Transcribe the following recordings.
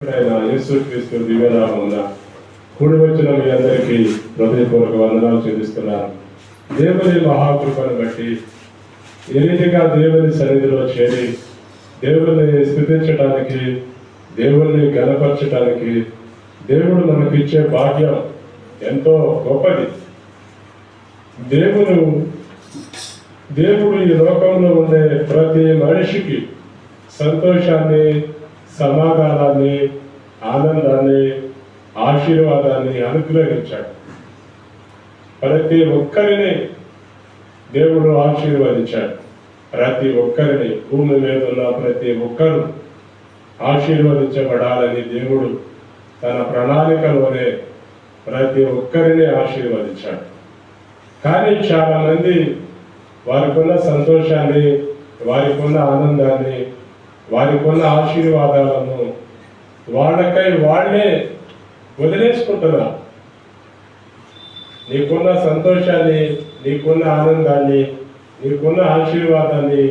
యేసుక్రీస్తు దివ్యనామమున కూడి వచ్చిన మీ అందరికీ హృదయపూర్వక వందనాలు చెల్లిస్తున్నాను. దేవుని మహాకృపను బట్టి ఏ రీతిగా దేవుని సన్నిధిలో చేరి దేవుని స్తుతించడానికి, దేవుని గణపరచడానికి దేవుడు మనకిచ్చే భాగ్యం ఎంతో గొప్పది. దేవుడు ఈ లోకంలో ఉండే ప్రతి మనిషికి సంతోషాన్ని, సమాధానాన్ని, ఆనందాన్ని, ఆశీర్వాదాన్ని అనుగ్రహించాడు. ప్రతి ఒక్కరిని దేవుడు ఆశీర్వదించాడు. ప్రతి ఒక్కరిని, భూమి మీద ఉన్న ప్రతి ఒక్కరు ఆశీర్వదించబడాలని దేవుడు తన ప్రణాళికలోనే ప్రతి ఒక్కరిని ఆశీర్వదించాడు. కానీ చాలా మంది వారికున్న సంతోషాన్ని, వారికున్న ఆనందాన్ని, వారికున్న ఆశీర్వాదాలను వాళ్ళకై వాళ్ళే వదిలేసుకుంటున్నారు. నీకున్న సంతోషాన్ని, నీకున్న ఆనందాన్ని, నీకున్న ఆశీర్వాదాన్ని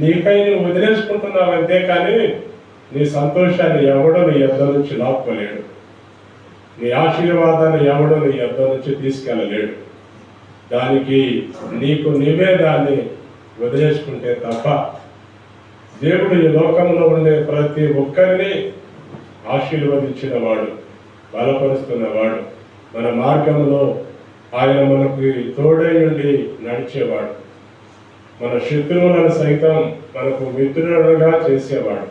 నీకై నువ్వు వదిలేసుకుంటున్నావు. అంతేకాని నీ సంతోషాన్ని ఎవడో నీ యొద్ద నుంచి లాక్కోలేడు. నీ ఆశీర్వాదాన్ని ఎవడో నీ యొద్ద నుంచి తీసుకెళ్ళలేడు. దానికి నీకు నీవే దాన్ని వదిలేసుకుంటే తప్ప దేవుడు ఈ లోకంలో ఉండే ప్రతి ఒక్కరిని ఆశీర్వదించిన వాడు, బలపరుస్తున్నవాడు. మన మార్గంలో ఆయన మనకు తోడై ఉండి నడిచేవాడు. మన శత్రువులను సైతం మనకు మిత్రులుగా చేసేవాడు.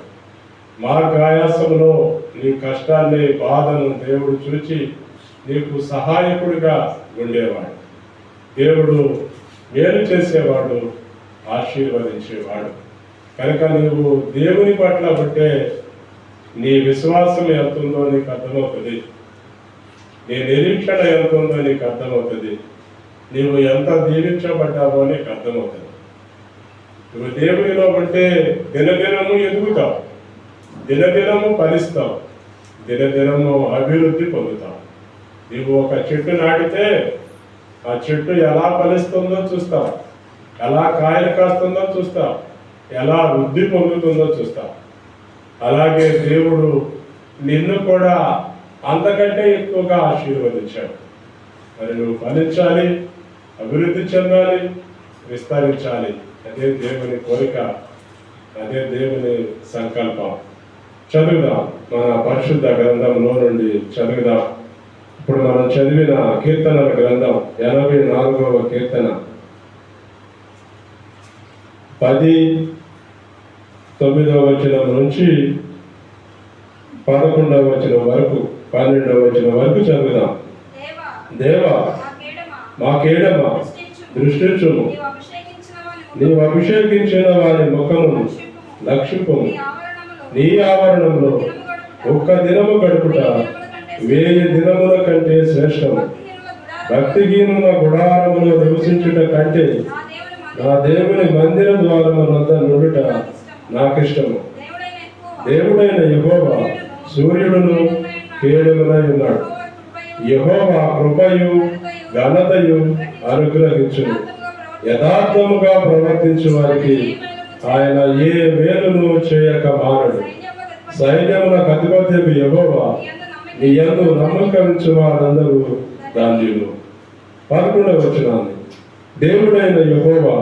మార్గాయాసంలో నీ కష్టాన్ని, బాధను దేవుడు చూచి నీకు సహాయకుడిగా ఉండేవాడు. దేవుడు మేలు చేసేవాడు, ఆశీర్వదించేవాడు. కనుక నీవు దేవుని పట్ల బట్టే నీ విశ్వాసం ఎంత ఉందో నీకు అర్థమవుతుంది. నీ నిరీక్షణ ఎంత ఉందో నీకు అర్థమవుతుంది. నీవు ఎంత దీవించబడ్డావో నీకు అర్థమవుతుంది. నువ్వు దేవునిలో బట్టే దినదినము ఎదుగుతావు, దినదినము ఫలిస్తావు, దినదినము అభివృద్ధి పొందుతావు. నీవు ఒక చెట్టు నాటితే ఆ చెట్టు ఎలా ఫలిస్తుందో చూస్తావు, ఎలా కాయలు కాస్తుందో చూస్తావు, ఎలా వృద్ధి పొందుతుందో చూస్తావు. అలాగే దేవుడు నిన్ను కూడా అంతకంటే ఎక్కువగా ఆశీర్వదించాడు. మరి నువ్వు ఫలించాలి, అభివృద్ధి చెందాలి, విస్తరించాలి. అదే దేవుని కోరిక, అదే దేవుని సంకల్పం. చదువుదాం, మన పరిశుద్ధ గ్రంథంలో నుండి చదువుదాం. ఇప్పుడు మనం చదివిన కీర్తనల గ్రంథం 84వ కీర్తన 9వ వచనం నుంచి 11వ వచనం వరకు, 12వ వచనం వరకు చదువుదాం. దేవా మాకేడమా దృష్టించుము, నీవు అభిషేకించిన వారి ముఖమును లక్షింపుము. నీ ఆవరణంలో ఒక్క దినము గడుపుట 1000 దినముల కంటే శ్రేష్టము. భక్తిహీనుల గుడారములో నివసించుట కంటే నా దేవుని మందిర ద్వారము వద్ద నుండుట నాకిష్టము. దేవుడైన యెహోవా సూర్యుడును కేడమునై ఉన్నాడు. యెహోవా కృపయు ఘనతయు అనుగ్రహించును. యథార్థముగా ప్రవర్తించు వారికి ఆయన ఏ మేలును చేయక మానడు. సైన్యములకు అధిపత్యకు యెహోవా నీ యందు నమ్మకమించు వారందరూ ధన్యులు. 11వ వచనాన్ని, దేవుడైన యెహోవా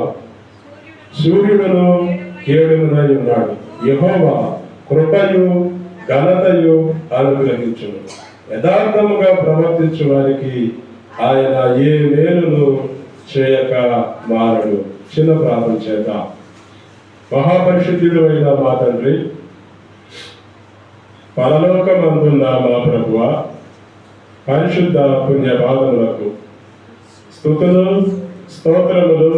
సూర్యుడును కేడుమునై ఉన్నాడు. యెహోవా కృపయు ఘనతయు అనుగ్రహించును. యథార్థముగా ప్రవర్తించు వారికి ఆయన ఏ మేలును చేయక మానడు. చిన్న ప్రార్థన చేద్దాం. మహాపరిశుద్ధుడు అయిన మా తండ్రి, పరలోకమందున్న మా ప్రభువా, పరిశుద్ధ పుణ్య పాదములకు స్తుతులు, స్తోత్రములు,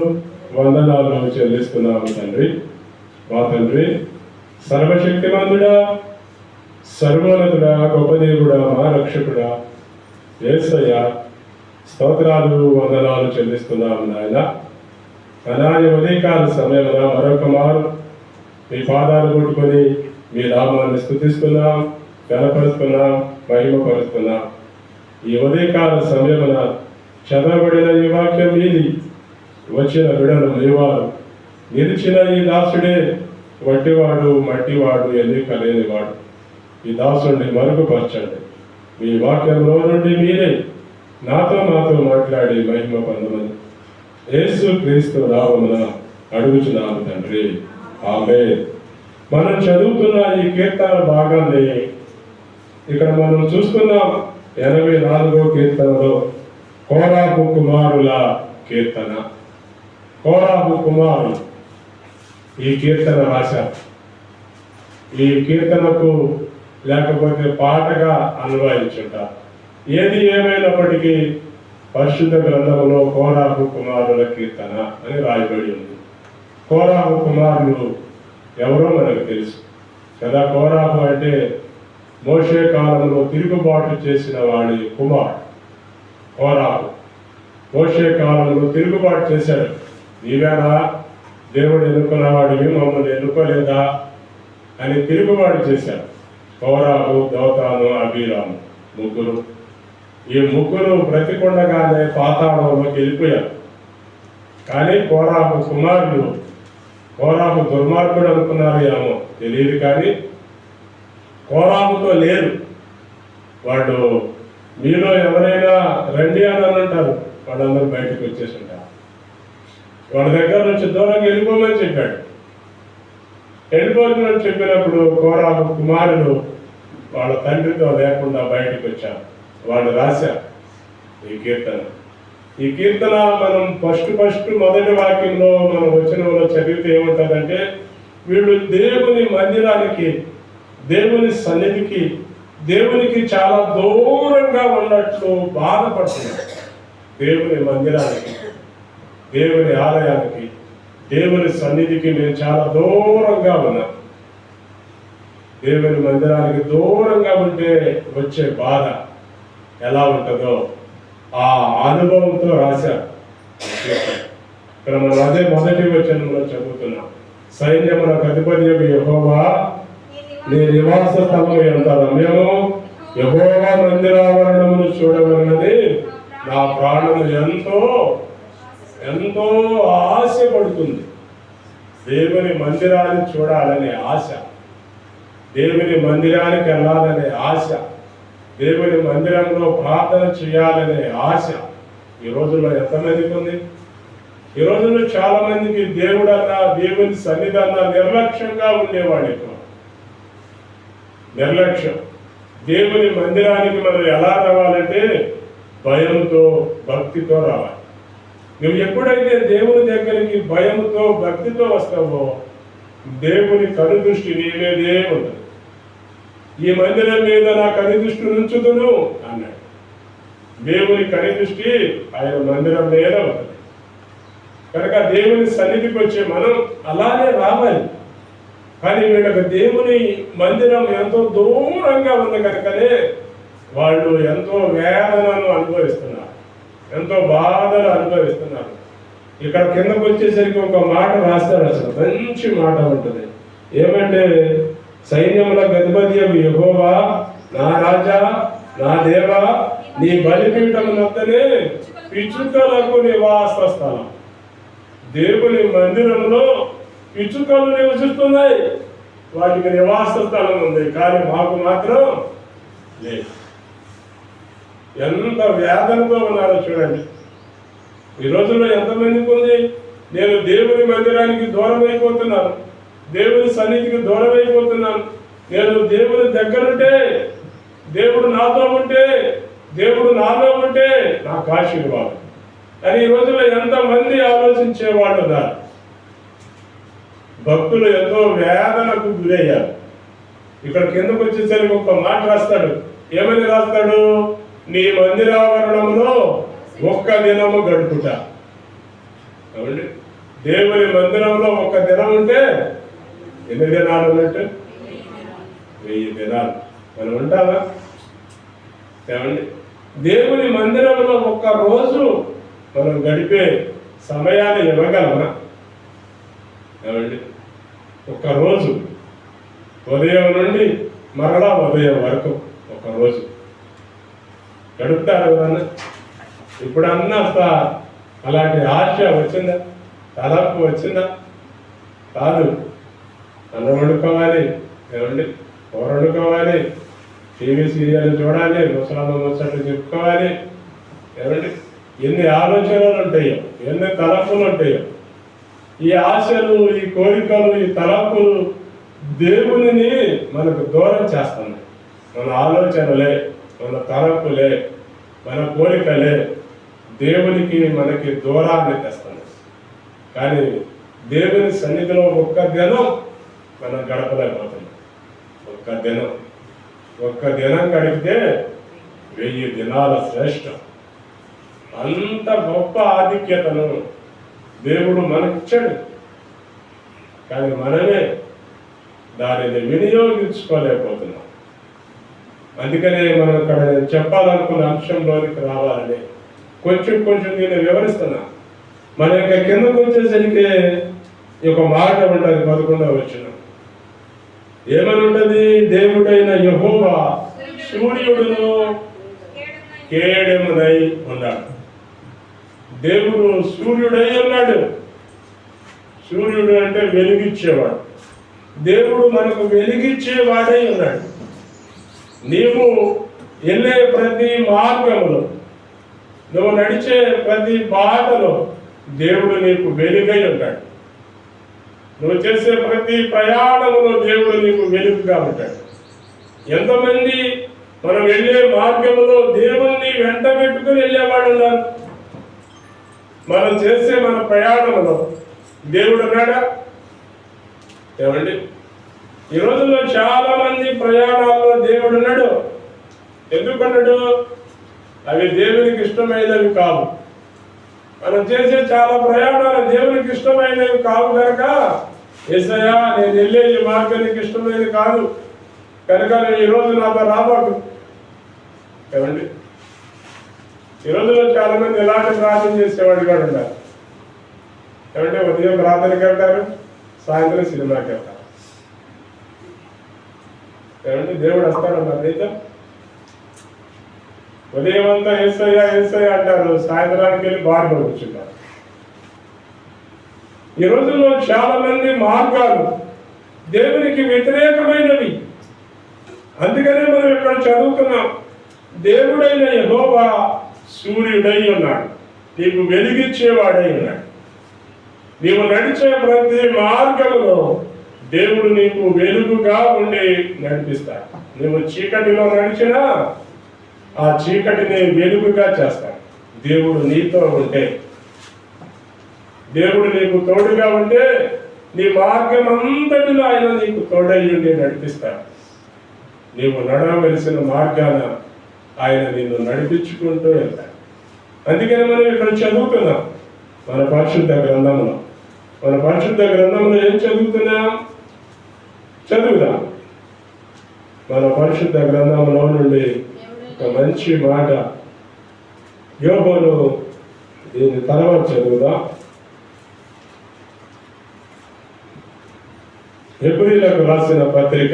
వందనాలు చెల్లిస్తున్నాము తండ్రి. మా తండ్రి, సర్వశక్తిమంతుడా, సర్వోన్నతుడా, గొప్ప దేవుడా, మా రక్షకుడా, యేసయ్య, స్తోత్రాలు, వందనాలు చెల్లిస్తున్నాము నాయన. అనాయ ఉదయకాల సమయంలో మరొక మారు మీ పాదాలు కొట్టుకొని మీ నామాన్ని స్తుతిస్తున్నాం, గణపరుస్తున్నాం, మహిమపరుస్తున్నాం. ఈ ఉదయకాల సమయమున చదవబడిన ఈ వాక్యం మీది, వచ్చిన బిడలు మీవారు, నిలిచిన ఈ దాసుడే వట్టివాడు, మట్టివాడు, ఎన్నిక లేనివాడు. ఈ దాసుని మరుగుపరచండి. మీ వాక్యంలో నుండి మీరే నాతో మాట్లాడి మహిమ పొందమని యేసు క్రీస్తు నామమున అడుగుచున్నాము తండ్రి, ఆమేన్. మనం చదువుతున్న ఈ కీర్తన భాగాన్ని ఇక్కడ మనం చూస్తున్నాం. 84వ కీర్తనలో కోరాహు కుమారుల కీర్తన. కోరాహు కుమారులు ఈ కీర్తన రాశారు. ఈ కీర్తనకు లేకపోతే పాటగా అన్వయించుంటారు. ఏది ఏమైనప్పటికీ పరిశుద్ధ గ్రంథంలో కోరాహు కుమారుల కీర్తన అని రాయబడి ఉంది. కోరాహు కుమారులు ఎవరో మనకు తెలుసు కదా. కోరాహు అంటే మోషే కాలంలో తిరుగుబాటు చేసిన వాడి కుమారుడు కోరాహు. మోషే కాలంలో తిరుగుబాటు చేశాడు. నీవేనా దేవుడు ఎన్నుకున్నవాడివి, మమ్మల్ని ఎన్నుకోలేదా అని తిరుగుబాటు చేశాడు. కోరాహు, దోతాను, అబీరాము ముగ్గురు. ఈ ముగ్గురు బ్రతికొండగానే పాతాళంలోకి వెళ్ళిపోయారు. కానీ కోరాహు కుమారులు, కోరాహు దుర్మార్గుడు అనుకున్నారు ఏమో తెలియదు, కానీ కోరాహుతో లేరు. వాడు మీలో ఎవరైనా రండి అని అంటారు, వాళ్ళందరూ బయటకు వచ్చేసి ఉంటారు. వాళ్ళ దగ్గర నుంచి దూరంగా వెళ్ళిపోమని చెప్పాడు. వెళ్ళిపోతుందని చెప్పినప్పుడు కోరాహు కుమారులు వాళ్ళ తండ్రితో లేకుండా బయటకు వచ్చారు. వాళ్ళు రాశారు ఈ కీర్తన. ఈ కీర్తన మనం ఫస్ట్ మొదటి వాక్యంలో మనం వచనంలో చదివితే ఏముంటుందంటే, వీళ్ళు దేవుని మందిరానికి, దేవుని సన్నిధికి, దేవునికి చాలా దూరంగా ఉన్నట్లు బాధపడుతున్నారు. దేవుని మందిరానికి, దేవుని ఆలయానికి, దేవుని సన్నిధికి నేను చాలా దూరంగా ఉన్నాను. దేవుని మందిరానికి దూరంగా ఉంటే వచ్చే బాధ ఎలా ఉంటుందో ఆ అనుభవంతో రాశారు. ఇక్కడ మనం అదే మొదటి వచనంలో చదువుతున్నాం. సైన్యములకు అధిపతి యెహోవా, నీ నివాస స్థలము ఎంత రమ్యము, యెహోవా మందిరావరణమును చూడవలనది నా ప్రాణము ఎంతో ఎంతో ఆశపడుతుంది. దేవుని మందిరాన్ని చూడాలనే ఆశ, దేవుని మందిరానికి వెళ్ళాలనే ఆశ, దేవుని మందిరంలో ప్రార్థన చేయాలనే ఆశ ఈ రోజుల్లో ఎంతమందికి ఉంది? ఈ రోజుల్లో చాలా మందికి దేవుడన్నా, దేవుని సన్నిధన్నా నిర్లక్ష్యంగా ఉండేవాడు ఎక్కువ. నిర్లక్ష్యం. దేవుని మందిరానికి మనం ఎలా రావాలంటే భయంతో, భక్తితో రావాలి. నువ్వు ఎప్పుడైతే దేవుని దగ్గరికి భయంతో, భక్తితో వస్తావో దేవుని కనుదృష్టి నీ మీదే ఉంటుంది. ఈ మందిరం మీద నా కనుదృష్టి ఉంచుదును అన్నాడు. దేవుని కనుదృష్టి ఆయన మందిరం మీద ఉంటుంది. కనుక దేవుని సన్నిధికి వచ్చే మనం అలానే రావాలి. కానీ వీళ్ళకి దేవుని మందిరం ఎంతో దూరంగా ఉంది కనుకనే వాళ్ళు ఎంతో వేదనను అనుభవిస్తున్నారు, ఎంతో బాధలు అనుభవిస్తున్నారు. ఇక్కడ కిందకు వచ్చేసరికి ఒక మాట రాస్తాడు, అసలు మంచి మాట ఉంటుంది. ఏమంటే, సైన్యములకు అధిపతియగు యెహోవా, నా రాజా, నా దేవా, నీ బలిపీఠమునొద్దనే పిచ్చుకలకు నివాస స్థలం. దేవుని మందిరంలో పిచ్చుకలు నివసిస్తున్నాయి, వాటికి నివాస స్థలం ఉంది, కానీ మాకు మాత్రం లేదు. ఎంత వేదనతో ఉన్నారో చూడండి. ఈ రోజుల్లో ఎంతమందికి ఉంది? నేను దేవుని మందిరానికి దూరం అయిపోతున్నాను, దేవుని సన్నిధికి దూరం అయిపోతున్నాను, నేను దేవుని దగ్గరుంటే, దేవుడు నాతో ఉంటే, దేవుడు నాలో ఉంటే నాకు ఆశీర్వాదం అని ఈ రోజుల్లో ఎంతమంది ఆలోచించే వాళ్ళు ఉన్నారు. భక్తులు ఎంతో వేదనకు గురయ్యారు. ఇక్కడ కిందకు వచ్చేసరికి ఒక మాట రాస్తాడు. ఏమని రాస్తాడు? నీ మందిరావరణంలో ఒక్క దినము గడుపుట. కాబట్టి దేవుని మందిరంలో ఒక్క దినం ఉంటే ఎన్ని దినాలు ఉన్నట్టు? 1000 దినాలు. మనం ఉంటామా? ఏమండి, దేవుని మందిరంలో ఒక్క రోజు మనం గడిపే సమయాన్ని ఇవ్వగలమా? ఏమండి, ఒక్క రోజు ఉదయం నుండి మరలా ఉదయం వరకు ఒక రోజు గడుపుతారు ఎవరన్నా? ఇప్పుడన్నా అలాంటి ఆశ వచ్చిందా? తలపు వచ్చిందా? కాదు. అన్నం వండుకోవాలి, ఏమండి, కూర వండుకోవాలి, టీవీ సీరియల్ చూడాలి, ముసట్లు చెప్పుకోవాలి. ఏమంటే ఎన్ని ఆలోచనలు ఉంటాయో, ఎన్ని తలపులు ఉంటాయో. ఈ ఆశలు, ఈ కోరికలు, ఈ తలపులు దేవునిని మనకు దూరం చేస్తున్నాయి. మన ఆలోచనలే, మన తలపులే, మన కోరికలే దేవునికి మనకి దూరాన్ని తెస్తున్నాయి. కానీ దేవుని సన్నిధిలో ఒక్క దినం మనం గడపలేకపోతున్నాం. ఒక్క దినం గడిపితే 1000 దినాల శ్రేష్టం. అంత గొప్ప ఆధిక్యతను దేవుడు మనకిచ్చాడు. కానీ మనమే దానిని వినియోగించుకోలేకపోతున్నాం. అందుకనే మనం ఇక్కడ చెప్పాలనుకున్న అంశంలోనికి రావాలని కొంచెం నేను వివరిస్తున్నా. మన యొక్క కిందకు వచ్చేసరికి ఒక మాట ఉంటుంది 11వ వచనం. ఏమని ఉంటుంది? దేవుడైన యెహోవా సూర్యుడును కేడెమునై ఉన్నాడు. దేవుడు సూర్యుడై ఉన్నాడు. సూర్యుడు అంటే వెలిగించేవాడు. దేవుడు మనకు వెలిగించేవాడై ఉన్నాడు. నీవు వెళ్ళే ప్రతి మార్గంలో, నువ్వు నడిచే ప్రతి బాటలో దేవుడు నీకు వెలుగై ఉంటాడు. నువ్వు చేసే ప్రతి ప్రయాణంలో దేవుడు నీకు వెలుగుగా ఉంటాడు. ఎంతమంది మనం వెళ్ళే మార్గంలో దేవుణ్ణి వెంట పెట్టుకుని వెళ్ళేవాడు ఉన్నారు. మనం చేసే మన ప్రయాణంలో దేవుడు ఉన్నాడా? ఏమండి, ఈ రోజుల్లో చాలా మంది ప్రయాణాల్లో దేవుడు ఉన్నాడు. ఎందుకన్నాడు? అవి దేవునికి ఇష్టమైనవి కావు. మనం చేసే చాలా ప్రయాణాలు దేవునికి ఇష్టమైనవి కావు కనుక, యేసయ్యా నేను వెళ్ళే ఈ మార్గం నీకు ఇష్టమైనది కాదు కనుక నేను ఈరోజు నాతో రాబాకు. ఏమండి, ఈ రోజుల్లో చాలా మంది ఎలాంటి ప్రార్థన చేసేవాడు కూడా ఉన్నారు. ఏమంటే ఉదయం ప్రార్థనకి వెళ్తారు, సాయంత్రం సినిమాకి వెళ్తారు. ఏమంటే దేవుడు వస్తాడన్నారు అయితే ఉదయం అంతా యేసయ్య అంటారు, సాయంత్రానికి వెళ్ళి బాగా కూర్చుంటారు. ఈ రోజుల్లో చాలా మంది మార్గాలు దేవునికి వ్యతిరేకమైనవి. అందుకనే మనం ఇక్కడ చదువుతున్నాం, దేవుడైన యెహోవా సూర్యుడై ఉన్నాడు, నీకు వెలిగించేవాడై ఉన్నాడు. నీవు నడిచే ప్రతి మార్గంలో దేవుడు నీకు వెలుగుగా ఉండి నడిపిస్తాడు. నువ్వు చీకటిలో నడిచినా ఆ చీకటిని వెలుగుగా చేస్తాడు. దేవుడు నీతో ఉంటే, దేవుడు నీకు తోడుగా ఉంటే నీ మార్గం అంతటిలో ఆయన నీకు తోడై ఉండి నడిపిస్తాడు. నీవు నడవలసిన మార్గాన ఆయన నిన్ను నడిపించుకుంటూ వెళ్తాడు. అందుకని మనం ఇక్కడ చదువుతున్నాం మన పరిశుద్ధ గ్రంథంలో. ఏం చదువుతున్నాం? చదువుదాం. మన పరిశుద్ధ గ్రంథంలో నుండి ఒక మంచి మాట యోబును, దీని తర్వాత చదువుదాం. హెబ్రీయులకు రాసిన పత్రిక,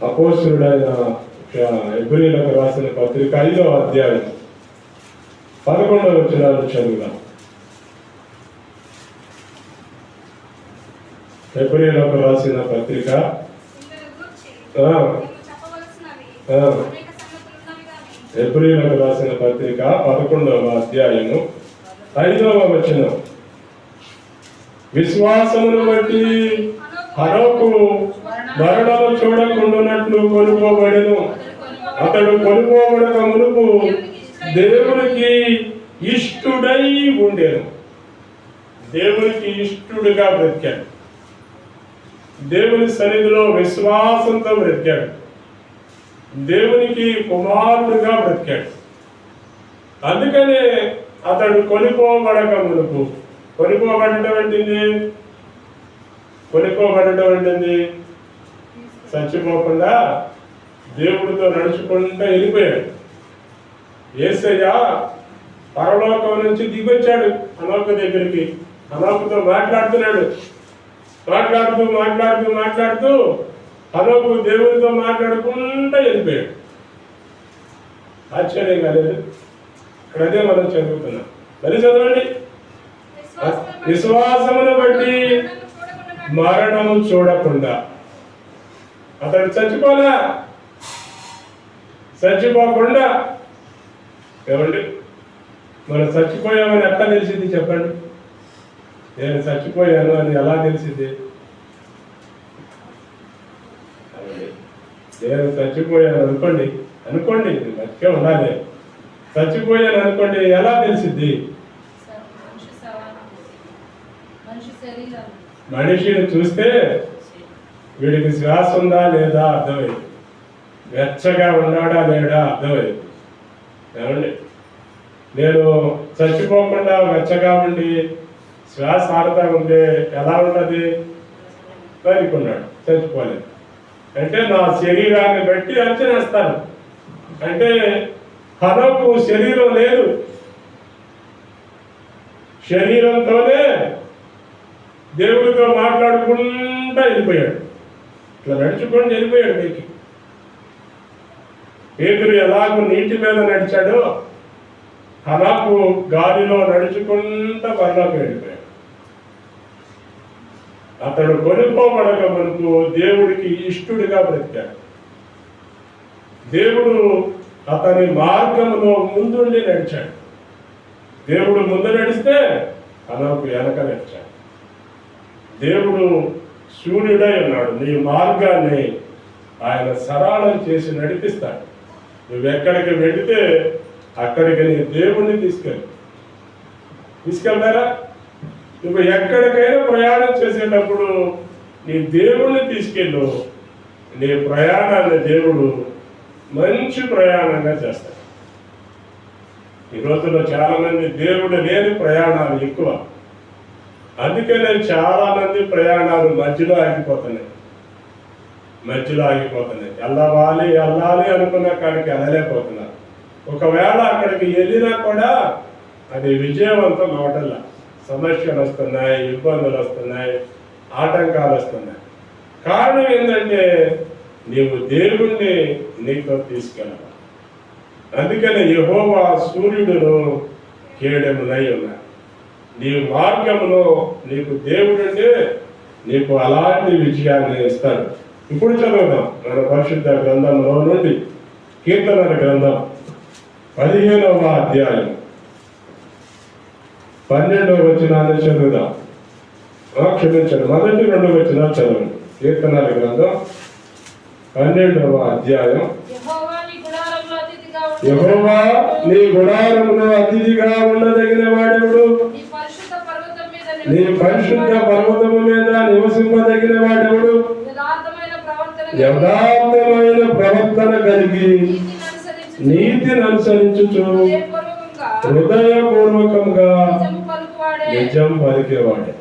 అపోస్తలుడైన హెబ్రీయులకు రాసిన పత్రిక 5వ అధ్యాయం 11వ వచనాలను చదువుదాం. హెబ్రీయులకు రాసిన పత్రిక హెబ్రీయులకు రాసిన పత్రిక 11వ అధ్యాయము 5వ వచనం. విశ్వాసమును బట్టి హనోకు మరణము చూడకుండానట్లు కొనుక్కోబడెను. అతడు కొనుక్కోబడక మునుపు దేవునికి ఇష్టుడై ఉండేను. దేవునికి ఇష్టుడుగా బ్రతికాడు. దేవుని సన్నిధిలో విశ్వాసంతో బ్రతికాడు. దేవునికి కుమారుడుగా బ్రతికాడు. అందుకనే అతడు కొనుక్కోబడక మునుపు, కొనుక్కోబడటం ఏంటిది? చచ్చిపోకుండా దేవుడితో నడుచుకుంటూ వెళ్ళిపోయాడు. యేసయ్య పరలోకం నుంచి దిగొచ్చాడు హనోకు దగ్గరికి. హనోకుతో మాట్లాడుతూ హనోకు దేవుడితో మాట్లాడుకుంటూ వెళ్ళిపోయాడు. ఆశ్చర్యం కాలేదు? ఇక్కడ అదే మనం చదువుతున్నాం. మరి చదవండి. విశ్వాసమును బట్టి మరణము చూడకుండా. అతడు చచ్చిపోకుండా ఏమండి మనం చచ్చిపోయామని ఎట్లా తెలిసింది చెప్పండి? నేను చచ్చిపోయాను అని ఎలా తెలిసింది? నేను చచ్చిపోయాను అనుకోండి బతికే ఉండాలి. చచ్చిపోయాను అనుకోండి, ఎలా తెలిసింది? మనిషిని చూస్తే వీడికి శ్వాస ఉందా లేదా అర్థమైంది, వెచ్చగా ఉన్నాడా లేడా అర్థమైంది. ఏమండి నేను చచ్చిపోకుండా వెచ్చగా ఉండి శ్వాస ఆడుతూ ఉంటే ఎలా ఉంటుంది? బతికున్నాడు, చచ్చిపోలేదు. అంటే నా శరీరాన్ని బట్టి అంచనేస్తాను. అంటే హనోకు శరీరం లేదు, శరీరంతోనే దేవుడితో మాట్లాడుకుంటూ వెళ్ళిపోయాడు. ఇట్లా నడుచుకొని వెళ్ళిపోయాడు. మీకు పేతురు ఎలాగో నీటి మీద నడిచాడో హనోకు గాలిలో నడుచుకుంటూ పరలోకి వెళ్ళిపోయాడు. అతడు కొనుక్కోబడక మనకు దేవుడికి ఇష్టడుగా బ్రతికాడు. దేవుడు అతని మార్గంలో ముందుండి నడిచాడు. దేవుడు ముందు నడిస్తే హనోకు వెనక నడిచాడు. దేవుడు సూర్యుడై ఉన్నాడు, నీ మార్గాన్ని ఆయన సరళం చేసి నడిపిస్తాడు. నువ్వెక్కడికి వెళితే అక్కడికి నీ దేవుణ్ణి తీసుకెళ్తారా? నువ్వు ఎక్కడికైనా ప్రయాణం చేసేటప్పుడు నీ దేవుణ్ణి తీసుకెళ్ళు, నీ ప్రయాణాన్ని దేవుడు మంచి ప్రయాణంగా చేస్తాడు. ఈ రోజుల్లో చాలా మంది దేవుడు లేని ప్రయాణాలు ఎక్కువ. అందుకనే చాలా మంది ప్రయాణాలు మధ్యలో ఆగిపోతున్నాయి. వెళ్ళాలి అనుకున్న కాడికి వెళ్ళలేకపోతున్నారు. ఒకవేళ అక్కడికి వెళ్ళినా కూడా అది విజయవంతం అవటంలా. సమస్యలు వస్తున్నాయి, ఇబ్బందులు వస్తున్నాయి, ఆటంకాలు వస్తున్నాయి. కారణం ఏంటంటే నీవు దేవుణ్ణి నీతో తీసుకెళ్ళాలి. అందుకని యెహోవా సూర్యుడును కేడెమునై ఉన్నాడు. నీ మార్గంలో నీకు దేవుడుంటే నీకు అలాంటి విజయాన్ని ఇస్తాడు. ఇప్పుడు చదువుదాం మన పరిశుద్ధ గ్రంథంలో నుండి కీర్తనల గ్రంథం 15వ అధ్యాయం 12వ వచనాన్ని చదువుదాం. క్షమించండి, మొదటి 2 వచనాలు చదవండి. కీర్తనల గ్రంథం 12వ అధ్యాయం. యెహోవా నీ గుడారములో అతిథిగా ఉండదగిన వాడెవడు? నీ పరిశుద్ధ పర్వతము మీద నివసింపదగిన వాడెవడు? యథార్థమైన ప్రవర్తన కలిగి నీతిని అనుసరించుచు హృదయపూర్వకంగా నిజం పలికేవాడే.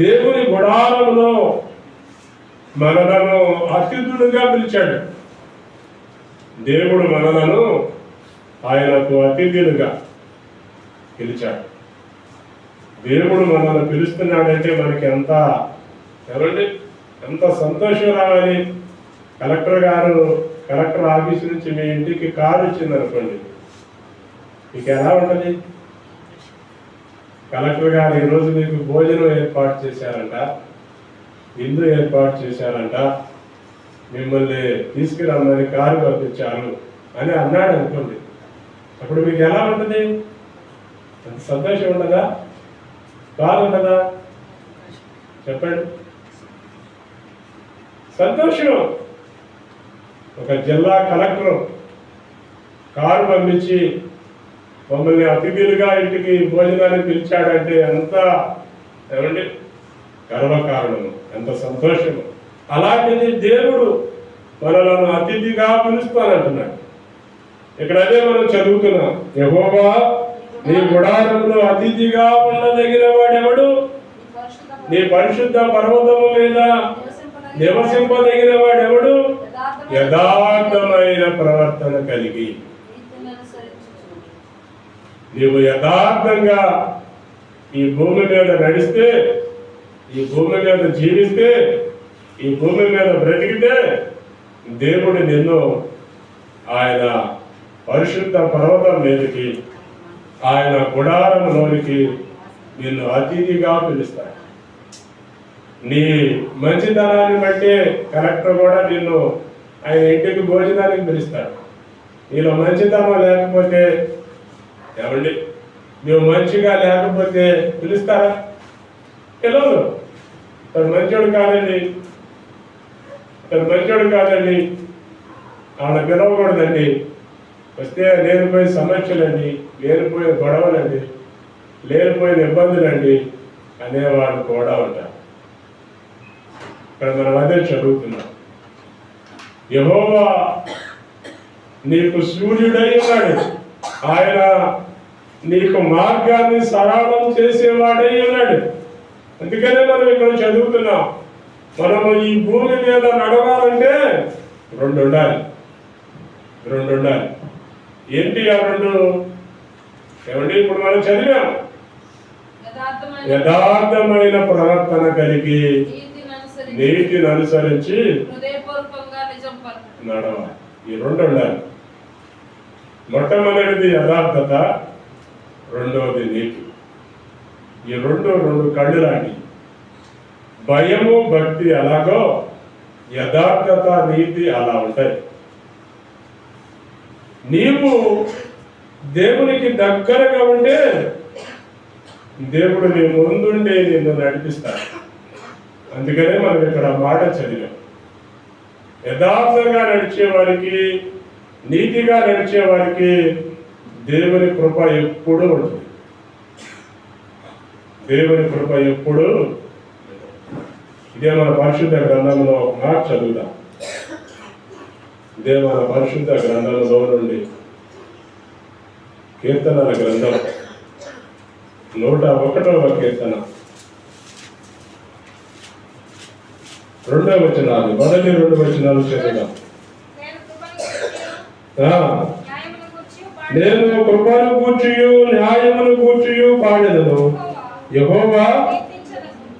దేవుని గుడారములో మనలను అతిథులుగా పిలిచాడు. దేవుడు మనలను ఆయనకు అతిథులుగా పిలిచాడు. దేవుడు మనల్ని పిలుస్తున్నాడంటే మనకి ఎంత సంతోషం రావాలి. కలెక్టర్ ఆఫీస్ నుంచి మీ ఇంటికి కారు వచ్చింది అనుకోండి, మీకు ఎలా ఉంటుంది? కలెక్టర్ గారు ఈరోజు మీకు భోజనం ఏర్పాటు చేశారంట, విందు ఏర్పాటు చేశారంట, మిమ్మల్ని తీసుకురమ్మని కారు పంపించారు అని అన్నాడు అనుకోండి. అప్పుడు మీకు ఎలా ఉంటుంది? అంత సంతోషం ఉండదా? కారు ఉండదా? చెప్పండి. సంతోషం. ఒక జిల్లా కలెక్టర్ కారు పంపించి మమ్మల్ని అతిథులుగా ఇంటికి భోజనానికి పిలిచాడంటే ఎంత గర్వకారణము, ఎంత సంతోషము. అలాంటిది దేవుడు మనలను అతిథిగా పిలుస్తానంటున్నాడు. ఇక్కడ అదే మనం చదువుతున్నాం. యెహోవా నీ గుడారంలో అతిథిగా ఉండదగిన వాడెవడు? నీ పరిశుద్ధ పర్వతము మీద నివసింపదగిన వాడెవడు? యథార్థమైన ప్రవర్తన కలిగి. నీవు యథార్థంగా ఈ భూమి మీద నడిస్తే, ఈ భూమి మీద జీవిస్తే, ఈ భూమి మీద బ్రతికితే దేవుడు నిన్ను ఆయన పరిశుద్ధ పర్వతం మీదకి, ఆయన గుడారంలోనికి నిన్ను అతిథిగా పిలుస్తాడు. నీ మంచితనాన్ని బట్టి కలెక్టర్ కూడా నిన్ను ఆయన ఇంటికి భోజనానికి పిలుస్తాడు. నీలో మంచితనం లేకపోతే ఏమండి, నువ్వు మంచిగా లేకపోతే పిలుస్తారా? పిలవరు. తను మంచోడు కాదండి, తను మంచోడు కాదండి, వాళ్ళ పిలవకూడదండి. వస్తే లేనిపోయిన సమస్యలండి, లేనిపోయిన గొడవలండి, లేనిపోయిన ఇబ్బందులండి అనేవాళ్ళు కూడా ఉంటారు. ఇక్కడ మనం అదే చదువుతున్నాం. యెహోవా నీకు సూర్యుడై ఉన్నాడు, ఆయన నీకు మార్గాన్ని సరళం చేసేవాడై ఉన్నాడు. అందుకనే మనం ఇక్కడ చదువుతున్నాం. మనము ఈ భూమి మీద నడవాలంటే రెండు ఉండాలి. ఏంటి ఆ రెండు? ఏమండి, ఇప్పుడు మనం చదివాం, యథార్థమైన ప్రవర్తన కలిగి నీతిని అనుసరించి నడవాలి. ఈ రెండు ఉండాలి. మొట్టమొదటిది యథార్థత, రెండవది నీతి. ఈ రెండు కళ్ళు లాంటి. భయము భక్తి అలాగో యథార్థత నీతి అలా ఉంటాయి. నీవు దేవునికి దగ్గరగా ఉంటే దేవుడు నీ ముందుండి నిన్ను నడిపిస్తాడు. అందుకనే మనం ఇక్కడ మాట చదివాం. యథార్థంగా నడిచే వారికి, నీతిగా నడిచే వారికి దేవుని కృప ఎప్పుడూ ఉంటుంది. దేవుని కృప ఎప్పుడు. ఇదే మన పరిశుద్ధ గ్రంథంలో ఒక మాట చదువుదాం. ఇదే మన పరిశుద్ధ గ్రంథంలో నుండి కీర్తనల గ్రంథం 101వ కీర్తన 2వ వచనాలు, మొదటి 2 వచనాలు చదువుదాం. నేను కృపను గూర్చియు న్యాయమును గూర్చియు పాడెదను, యెహోవా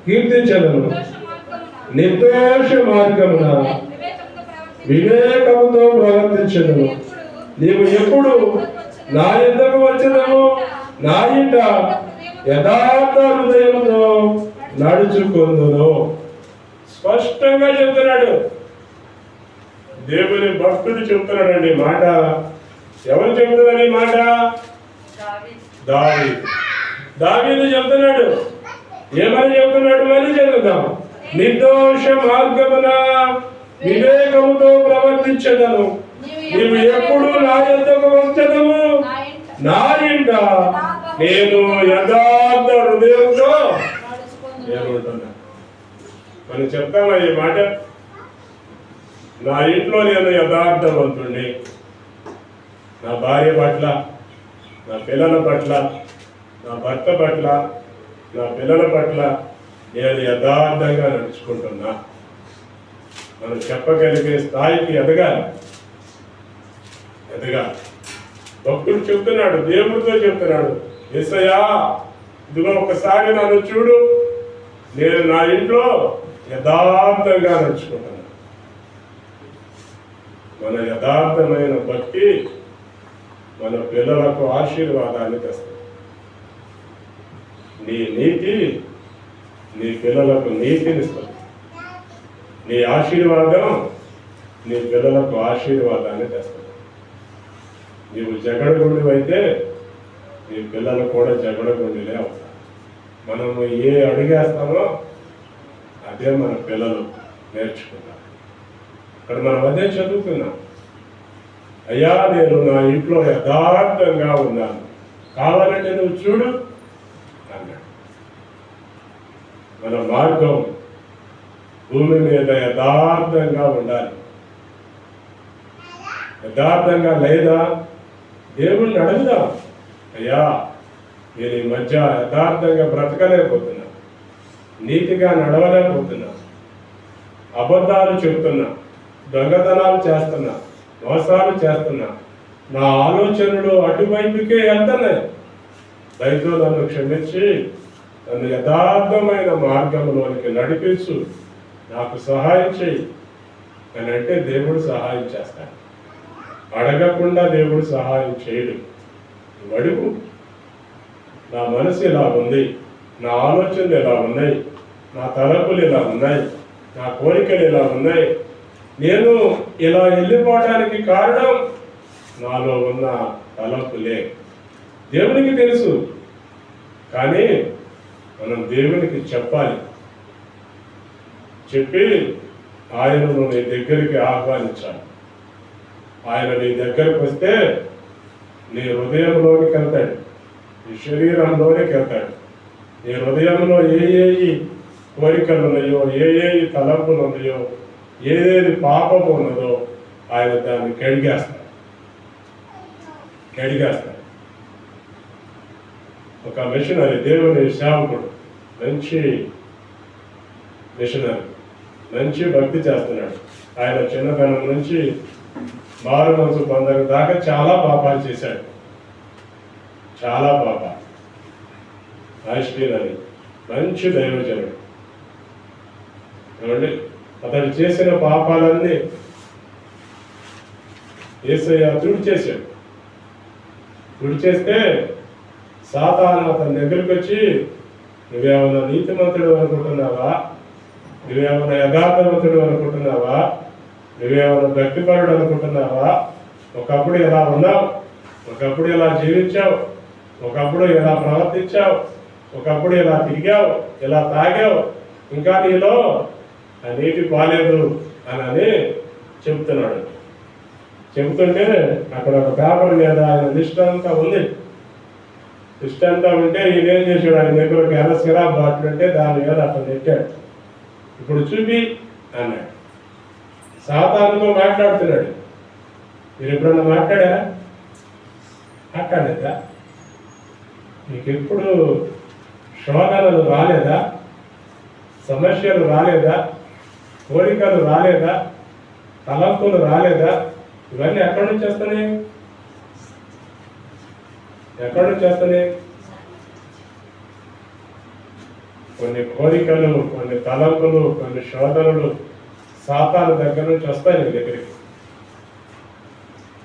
కీర్తించెదను. నిర్దోష మార్గమున వివేకముతో ప్రవర్తించెదను. నీవు ఎప్పుడు నా యొద్దకు వచ్చెదవు, నా ఇంట యథార్థ హృదయముతో నడుచుకొందును. స్పష్టంగా చెప్తున్నాడు దేవుని భక్తుడు చెప్తున్నాడండి మాట. ఎవరు చెప్తున్నారని మాట? దావీదు చెప్తున్నాడు. ఏమని చెప్తున్నాడు? మళ్ళీ చదువుదాం. నిర్దోష మార్గమున వివేకముతో ప్రవర్తించదను. నీవు ఎప్పుడు నా యొద్దకు వచ్చదము, నా ఇంట నేను యథార్థ హృదయంతో ఏమంటున్నా. మనం చెప్తామా ఈ మాట? నా ఇంట్లో నేను యథార్థవంతుణ్ణి. నా భార్య పట్ల, నా పిల్లల పట్ల, నా భర్త పట్ల, నా పిల్లల పట్ల నేను యథార్థంగా నడుచుకుంటున్నా. మనం చెప్పగలిగే స్థాయికి ఎదగాలి. భక్తుడు చెప్తున్నాడు, దేవుడితో చెప్తున్నాడు, యేసయ్యా ఇదిగో ఒకసారి నన్ను చూడు, నేను నా ఇంట్లో యథార్థంగా నడుచుకుంటున్నా. మన యథార్థమైన భక్తి మన పిల్లలకు ఆశీర్వాదాన్ని తెస్తుంది. నీ నీతి నీ పిల్లలకు నీతినిస్తుంది. నీ ఆశీర్వాదం నీ పిల్లలకు ఆశీర్వాదాన్ని తెస్తుంది. నీవు జగడగుండి అయితే నీ పిల్లలు కూడా జగడగుండిలే అవుతారు. మనము ఏ అడిగేస్తామో అదే మన పిల్లలు నేర్చుకుంటారు. ఇక్కడ మనం అదే చదువుతున్నాం. అయ్యా నేను నా ఇంట్లో యథార్థంగా ఉన్నాను, కావాలంటే నువ్వు చూడు అన్నాడు. మన మార్గం భూమి మీద యథార్థంగా ఉండాలి. యథార్థంగా లేదా దేవుణ్ణి అడుగుదాం. అయ్యా నేను ఈ మధ్య యథార్థంగా బ్రతకలేకపోతున్నా, నీతిగా నడవలేకపోతున్నా, అబద్ధాలు చెబుతున్నా, దొంగతనాలు చేస్తున్నా, మోసాలు చేస్తున్నా, నా ఆలోచనలు అటువైపుకే వెళ్తున్నాయి. దయతో నన్ను క్షమించి నన్ను యథార్థమైన మార్గంలోనికి నడిపించు, నాకు సహాయం చేయి అని అంటే దేవుడు సహాయం చేస్తాడు. అడగకుండా దేవుడు సహాయం చేయడు. అడుగు, నా మనసు ఎలా ఉంది, నా ఆలోచనలు ఎలా ఉన్నాయి, నా తలపులు ఇలా ఉన్నాయి, నా కోరికలు ఇలా ఉన్నాయి, నేను ఇలా వెళ్ళిపోవడానికి కారణం నాలో ఉన్న తలపులే. దేవునికి తెలుసు, కానీ మనం దేవునికి చెప్పాలి. చెప్పి ఆయనను నీ దగ్గరికి ఆహ్వానించాలి. ఆయన నీ దగ్గరకు వస్తే నీ హృదయంలోనికి వెళ్తాడు, నీ శరీరంలోనికి వెళ్తాడు. నీ హృదయంలో ఏ కోరికలు ఉన్నాయో, ఏ తలంపులు ఉన్నాయో, ఏదేది పాపము ఉన్నదో ఆయన దాన్ని కడిగేస్తాడు. ఒక మిషనరీ, దేవుని సేవకుడు, మంచి మిషనరీ, మంచి భక్తి చేస్తున్నాడు. ఆయన చిన్నతనం నుంచి మారు మనసు పొందక దాకా చాలా పాపాలు చేశాడు, చాలా పాపాలు. ఐస్టీన్ అని మంచి దైవజనుడు. ఏమండి, అతడు చేసిన పాపాలన్నీ యేసయ్య తుడిచేశాడు. తుడిచేస్తే సాతాను అతని దగ్గరికి వచ్చి, నువ్వేమన్నా నీతిమంతుడు అనుకుంటున్నావా, నువ్వేమన్నా యథార్థవంతుడు అనుకుంటున్నావా, నువ్వేమన్నా భక్తిపరుడు అనుకుంటున్నావా, ఒకప్పుడు ఎలా ఉన్నావు, ఒకప్పుడు ఎలా జీవించావు, ఒకప్పుడు ఎలా ప్రవర్తించావు, ఒకప్పుడు ఎలా తిరిగావు, ఎలా తాగావు, ఇంకా నీలో ఆ నీటి బాలేదు అని చెబుతున్నాడు. చెబుతుంటే అక్కడ ఒక పేపర్ మీద ఆయన లిస్ట్ అంతా ఉంది. లిస్ట్ అంతా ఉంటే ఈయన ఏం చేశాడు, ఆయన దగ్గర ఒక ఎలసిరా బాటిల్ ఉంటే దాని మీద అట్లా నెట్టాడు. ఇప్పుడు చూపి అన్నాడు. సాతానుతో మాట్లాడుతున్నాడు. మీరు ఎప్పుడన్నా మాట్లాడారా? మాట్లాడలేదా? మీకు ఎప్పుడు శోధనలు రాలేదా? సమస్యలు రాలేదా? కోరికలు రాలేదా? తలంపులు రాలేదా? ఇవన్నీ ఎక్కడి నుంచి వస్తున్నాయి? ఎక్కడి నుంచి వస్తున్నాయి? కొన్ని కోరికలు, కొన్ని తలంపులు, కొన్ని శోధనలు సాతాను దగ్గర నుంచి వస్తాయి నీ దగ్గరికి.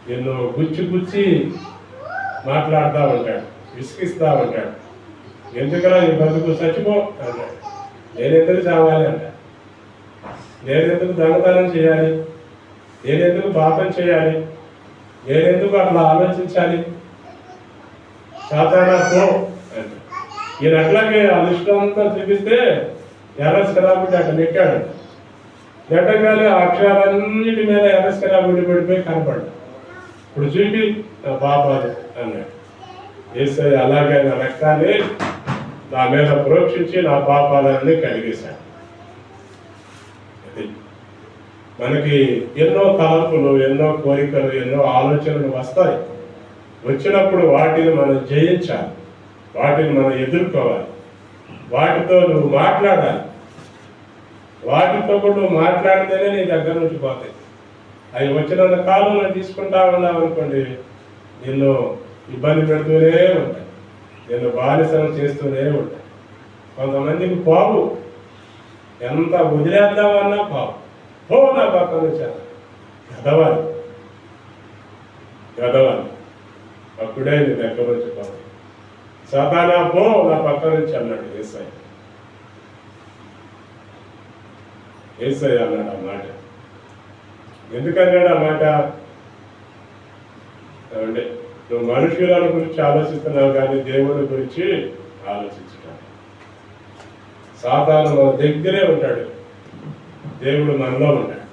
నిన్ను గుచ్చి మాట్లాడుతూ ఉంటాడు, విసిగిస్తూ ఉంటాడు. ఎందుకలా ఈ బతుకు చచ్చిపో అంటాడు. నేనెందుకు చావాలి అంటాడు. నేనెందుకు దొంగతనం చేయాలి, నేనెందుకు పాపం చేయాలి, నేనెందుకు అట్లా ఆలోచించాలి, సాతానా పో అంటాడు. ఈయన అట్లాగే ఆ లిస్టు అంతా చూపిస్తే ఎర్రస్కరాబుడి అక్కడ నెట్టాడు. నెట్టగానే అక్షరాలన్నిటి మీద ఎర్రస్కరాబుడి పడిపోయి కనపడ్డాడు. ఇప్పుడు చూపి నా పాపాలు అన్నాడు. యేసయ్య అలాగే నా రక్తాన్ని నా మీద ప్రోక్షించి నా పాపాలన్నీ కడిగేశాడు. మనకి ఎన్నో తలంపులు, ఎన్నో కోరికలు, ఎన్నో ఆలోచనలు వస్తాయి. వచ్చినప్పుడు వాటిని మనం జయించాలి, వాటిని మనం ఎదుర్కోవాలి, వాటితో నువ్వు మాట్లాడాలి. వాటితో కూడా నువ్వు మాట్లాడితేనే నీ దగ్గర నుంచి పోతాయి. అవి వచ్చినంత కాలంలో తీసుకుంటా ఉన్నావు అనుకోండి, నిన్ను ఇబ్బంది పెడుతూనే ఉంటాయి, నిన్ను బానిసలు చేస్తూనే ఉంటాయి. కొంతమందికి పావు ఎంత వదిలేద్దామన్నా పావు పో నా పక్కన వచ్చాను గదవాలి అప్పుడే నీ దగ్గర నుంచి పావు. సాతానా పో నా పక్క నుంచి అన్నాడు యేసయ్య అన్నాడు ఆ మాట. ఎందుకన్నాడు ఆ మాట? అంటే నువ్వు మనుషుల గురించి ఆలోచిస్తున్నావు కానీ దేవుడి గురించి ఆలోచించుతావు. సాతాను మన దగ్గరే ఉంటాడు, దేవుడు మనలో ఉంటాడు.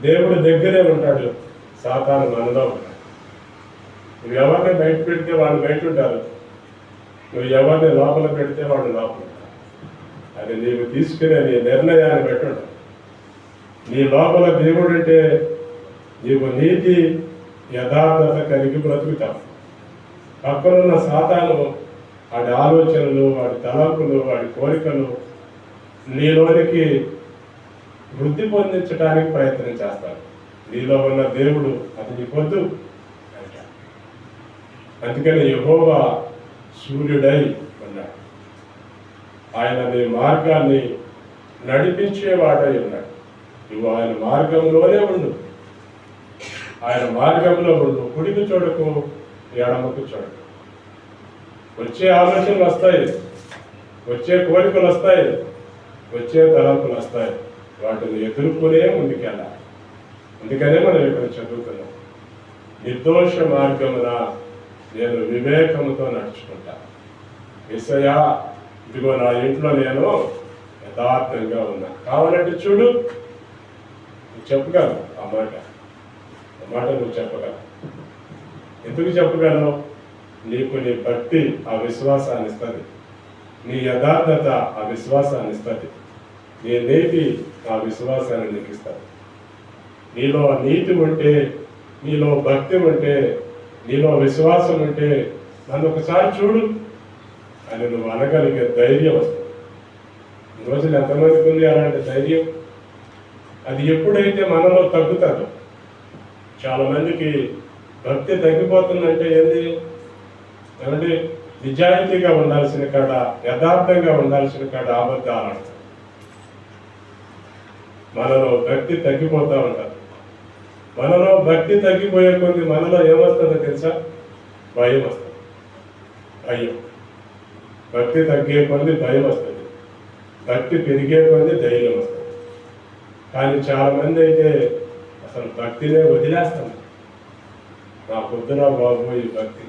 దేవుడు దగ్గరే ఉంటాడు, సాతాను మనలో ఉంటాడు. నువ్వు ఎవరిని బయట పెడితే వాళ్ళు బయట ఉంటారు, నువ్వు ఎవరిని లోపల పెడితే వాళ్ళు లోపల ఉంటారు. అది నీవు తీసుకునే నీ నిర్ణయాన్ని బట్టి ఉంటావు. నీ లోపల దేవుడు అంటే నీవు నీతి యథార్థత కలిగి బ్రతుకుతావు. పక్కనున్న సాతాను వాడి ఆలోచనలు, వాడి తలంపులు, వాడి కోరికలు నీలోనికి వృద్ధి పొందించడానికి ప్రయత్నం చేస్తాడు. నీలో ఉన్న దేవుడు అది నీకొద్దు అంటాడు. అందుకని యెహోవా సూర్యుడై ఉన్నాడు, ఆయన నీ మార్గాన్ని నడిపించేవాడై ఉన్నాడు. నువ్వు ఆయన మార్గంలోనే ఉండు, ఆయన మార్గంలో ఉండు. కుడికి చూడకు, ఎడమకు చూడకు. వచ్చే ఆలోచనలు వస్తాయి, వచ్చే కోరికలు వస్తాయి, వచ్చే తలంపులు వస్తాయి, వాటిని ఎదుర్కొనే ముందుకెళ్ళాలి. అందుకనే మనం ఇక్కడ చదువుతున్నాం, నిర్దోష మార్గమున నేను వివేకముతో నడుచుకుంటా. యేసయ్యా, ఇదిగో నా ఇంట్లో నేను యథార్థంగా ఉన్నా. కావాలంటే చూడు, నువ్వు చెప్పగలవు ఆ మాట నువ్వు చెప్పగలవు. ఎందుకు చెప్పగలవు? నీకు నీ భక్తి ఆ విశ్వాసాన్ని ఇస్తుంది, నీ యథార్థత ఆ విశ్వాసాన్ని ఇస్తుంది, నీ నీతి ఆ విశ్వాసాన్ని నీకు ఇస్తుంది. నీలో నీతి ఉంటే, నీలో భక్తి ఉంటే, నీలో విశ్వాసం ఉంటే నన్ను ఒకసారి చూడు అని నువ్వు అనగలిగే ధైర్యం వస్తుంది. ఈ రోజులు ఎంతమందికి ఉంది అలాంటి ధైర్యం? అది ఎప్పుడైతే మనలో తగ్గుతుందో. చాలా మందికి భక్తి తగ్గిపోతుందంటే ఏంది ఏమంటే, నిజాయితీగా ఉండాల్సిన కాడ, యథార్థంగా ఉండాల్సిన కాడ అబద్ధాలు ఆడతారు. మనలో భక్తి తగ్గిపోతూ ఉంటారు. మనలో భక్తి తగ్గిపోయే కొద్ది మనలో ఏమొస్తుందో తెలుసా? భయం వస్తుంది. భయం. భక్తి తగ్గే కొద్ది భయం వస్తుంది, భక్తి పెరిగే కొద్ది ధైర్యం వస్తుంది. కానీ చాలా మంది అయితే అసలు భక్తినే వదిలేస్తున్నారు. నా పొద్దున బాబు ఈ భక్తి,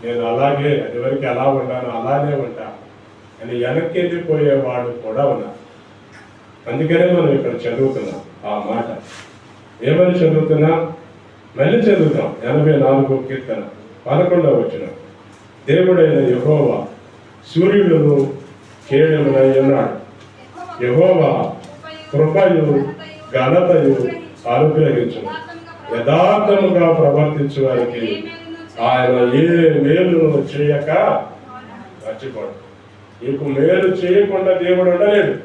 నేను అలాగే అదివరకు ఎలా ఉంటాను అలానే ఉంటా అని వెనక్కి వెళ్ళిపోయేవాడు కూడా ఉన్నారు. అందుకనే మనం ఇక్కడ చదువుతున్నాం ఆ మాట. ఏమని చదువుతున్నా? మళ్ళీ చదువుతాం. 84వ కీర్తన 11వ వచనం. దేవుడైన యెహోవా సూర్యుడును కేడెమునై ఉన్నాడు. యెహోవా కృపయు ఘనతయు అనుగ్రహించును. యథార్థముగా ప్రవర్తించు వారికి ఆయన ఏ మేలును చేయక మర్చిపోడు. నీకు మేలు చేయకుండా దేవుడు ఉండలేడు.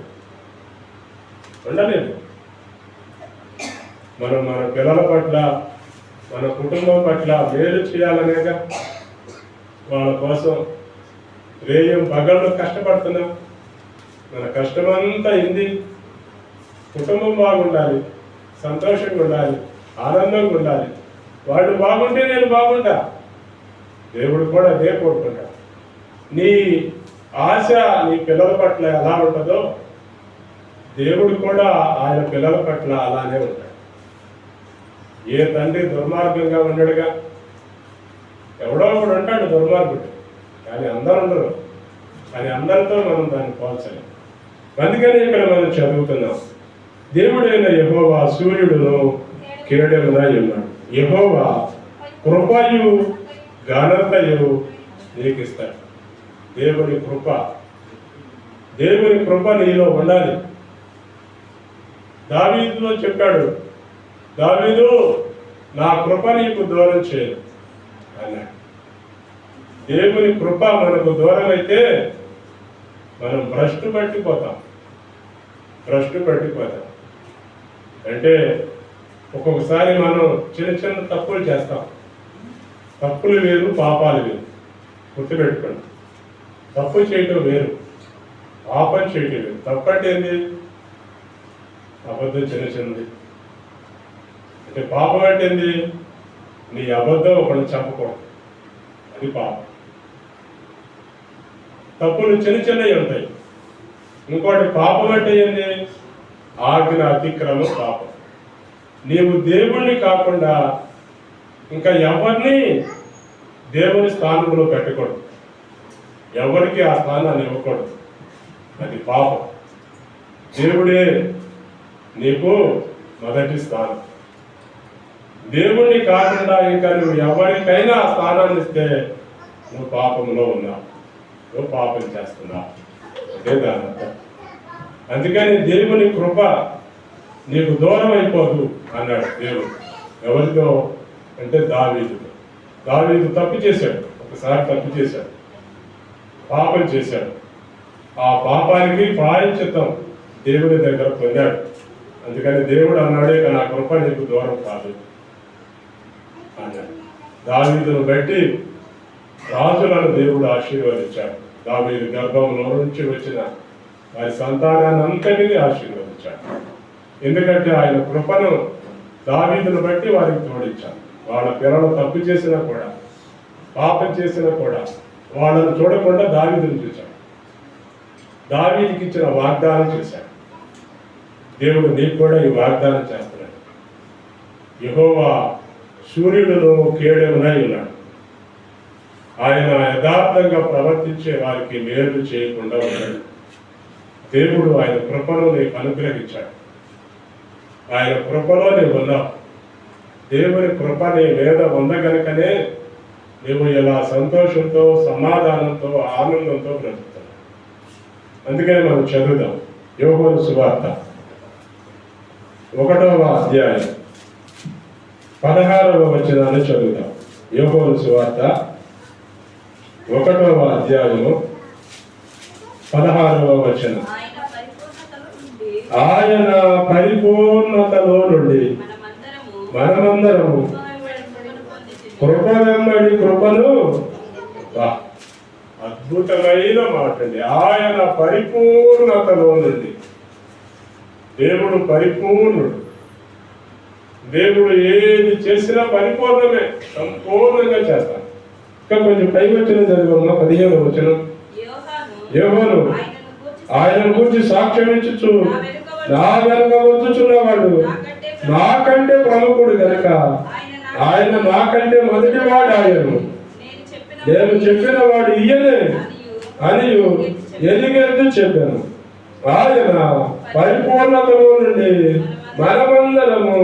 మనం మన పిల్లల పట్ల, మన కుటుంబం పట్ల మేలు చేయాలనేగా వాళ్ళ కోసం రేయం పగళ్ళు కష్టపడుతున్నాం. మన కష్టమంతా ఇంది కుటుంబం బాగుండాలి, సంతోషంగా ఉండాలి, ఆనందంగా ఉండాలి. వాళ్ళు బాగుంటే నేను బాగుంటా. దేవుడు కూడా అదే కోరుకుంటా. నీ ఆశ నీ పిల్లల పట్ల ఎలా ఉంటుందో దేవుడు కూడా ఆయన పిల్లల పట్ల అలానే ఉంటాడు. ఏ తండ్రి దుర్మార్గంగా ఉండడుగా? ఎవడో ఒకడు ఉంటాడు దుర్మార్గుడు, కానీ అందరూ ఉండరు. కానీ అందరితో మనం దాన్ని పోల్చలేం. అందుకని ఇక్కడ మనం చదువుతున్నాం, దేవుడైన యెహోవా సూర్యుడును కేడెమునై ఉన్నాడు. యెహోవా కృపయు ఘనతయు నీకు ఇస్తాడు. దేవుని కృప నీలో ఉండాలి. దావీదులో చెప్పాడు, దావీదు నా కృప నీకు దూరం చేయదు అన్నాడు. దేవుని కృప మనకు దూరం అయితే మనం భ్రష్టు పట్టిపోతాం. అంటే ఒక్కొక్కసారి మనం చిన్న చిన్న తప్పులు చేస్తాం. తప్పులు వేరు, పాపాలు వేరు. గుర్తుపెట్టుకోండి. తప్పు చేయటం వేరు, పాపం చేయటం వేరు. తప్పు అంటే ఏంది? అబద్ధం చిన్నది. అంటే పాపం అంటే ఏంది? నీ అబద్ధం ఒకళ్ళు చెప్పకూడదు, అది పాపం. తప్పులు చిన్నవి ఉంటాయి. ఇంకోటి పాపం అంటే ఏంది? ఆజ్ఞ అతిక్రమం పాపం. నీవు దేవుణ్ణి కాకుండా ఇంకా ఎవరిని దేవుని స్థానంలో పెట్టకూడదు, ఎవరికి ఆ స్థానాన్ని ఇవ్వకూడదు, అది పాపం. దేవుడే నీకు మొదటి స్థానం. దేవుణ్ణి కాకుండా ఇంకా నువ్వు ఎవరికైనా ఆ స్థానాన్ని ఇస్తే నువ్వు పాపంలో ఉన్నావు, నువ్వు పాపం చేస్తున్నావు. అదే దాని అర్థం. అందుకని దేవుని కృప నీకు దూరం అయిపోదు అన్నాడు దేవుడు. ఎవరితో అంటే దావీదు తప్పు చేశాడు. ఒకసారి తప్పు చేశాడు, పాపం చేశాడు. ఆ పాపానికి ప్రాయశ్చిత్తం దేవుని దగ్గర పొందాడు. అందుకని దేవుడు అన్నాడు, ఇక నా కృప నీకు దూరం కాదు అన్నాడు. దావీదును బట్టి రాజులను దేవుడు ఆశీర్వదించాడు. దావీదు గర్భంలో నుంచి వచ్చిన వారి సంతానాన్ని అంతటినీ ఆశీర్వదించాడు. ఎందుకంటే ఆయన కృపను దావీదును బట్టి వారికి తోడించాడు. వాళ్ళ పిల్లలు తప్పు చేసినా కూడా, పాపం చేసినా కూడా వాళ్ళను చూడకుండా దావీదును చూశాడు. దావీదుకి ఇచ్చిన వాగ్దానం చేశాడు. దేవుడు నీకు కూడా ఈ వాగ్దానం చేస్తున్నాడు. యెహోవా సూర్యుడును కేడెమునై ఉన్నాడు. ఆయన యథార్థంగా ప్రవర్తించే వారికి మేలు చేయకుండా ఉన్నాడు. దేవుడు ఆయన కృపను నీకు అనుగ్రహించాడు. ఆయన కృపలో నీవు ఉన్నావు. దేవుని కృప నీ మీద ఉన్న కనుకనే నువ్వు ఇలా సంతోషంతో, సమాధానంతో, ఆనందంతో బ్రతుకుతున్నావు. అందుకని మనం చదువుదాం యోహాను సువార్త 1వ అధ్యాయం 16వ వచనాన్ని చదువుదాం. యోహాను సువార్త 1వ అధ్యాయము 16వ వచనం. ఆయన పరిపూర్ణతలో నుండి మనమందరము కృప వెంబడి కృపను, అద్భుతమైన మాట అండి. ఆయన పరిపూర్ణతలో నుండి, దేవుడు పరిపూర్ణుడు. దేవుడు ఏది చేసినా పరిపూర్ణమే, సంపూర్ణంగా చేస్తాడు. ఇంకా కొంచెం పై వచ్చిన చదివమ్మా 15వ వచనం. యోహాను ఆయన గురించి సాక్ష్యం ఇచ్చుచు నా వెనుక వచ్చుచున్నవాడు నాకంటే ప్రముఖుడు కనుక ఆయన నాకంటే మొదటివాడు ఆయను. నేను చెప్పిన వాడు ఈయనే అని ఎదిగెద్దు చెప్పాను. ఆయన పరిపూర్ణతలో నుండి మనమందరము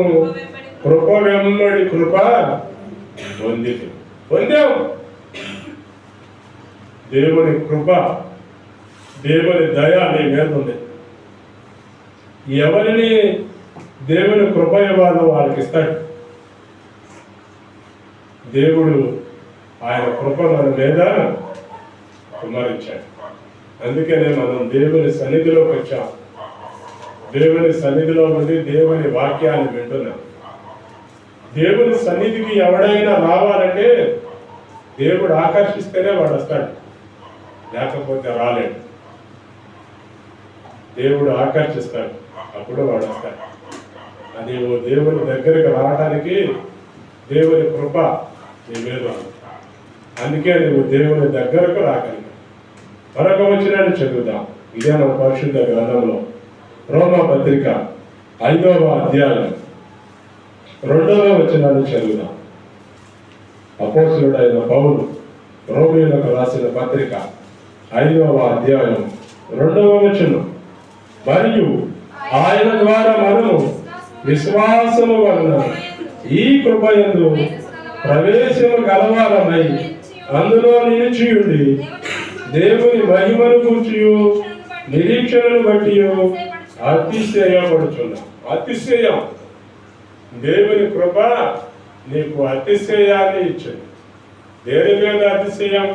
కృప వెంబడి కృప పొందాం. దేవుని కృప, దేవుని దయ నీ మీద ఉంది. ఎవరిని దేవుని కృప ఇవ్వాలో వాళ్ళకి ఇస్తాడు. దేవుడు ఆయన కృప మన మీద కుమరించాడు. అందుకనే మనం దేవుని సన్నిధిలోకి వచ్చాం. దేవుని సన్నిధిలో ఉండి దేవుని వాక్యాన్ని వింటున్నాం. దేవుని సన్నిధికి ఎవడైనా రావాలంటే దేవుడు ఆకర్షిస్తేనే వాడు వస్తాడు, లేకపోతే రాలేడు. దేవుడు ఆకర్షిస్తాడు, అప్పుడు వాడు వస్తాడు. అది దేవుని దగ్గరికి రావడానికి దేవుని కృప నీ మీద ఉంది. అందుకే నువ్వు దేవుని దగ్గరకు రాగలిగావు. మరొక వచనాన్ని చదువుదాం. ఇదే మన పరిశుద్ధ గ్రంథంలో రోమా పత్రిక 5వ అధ్యాయం 2వ వచనాన్ని చదువుదాం. అపోస్తలుడైన పౌలు రోమీయులకు రాసిన పత్రిక 5వ అధ్యాయం 2వ వచనం. మరియు ఆయన ద్వారా మనము విశ్వాసము వలన ఈ కృపయందు ప్రవేశము గలవారమై అందులో నిలిచియుండి దేవుని మహిమను కూర్చియు నిరీక్షణను బట్టి అతిశయపడుచున్నాం. అతిశయం, దేవుని కృప నీకు అతిశయాన్ని ఇచ్చింది. దేని మీద అతిశయం?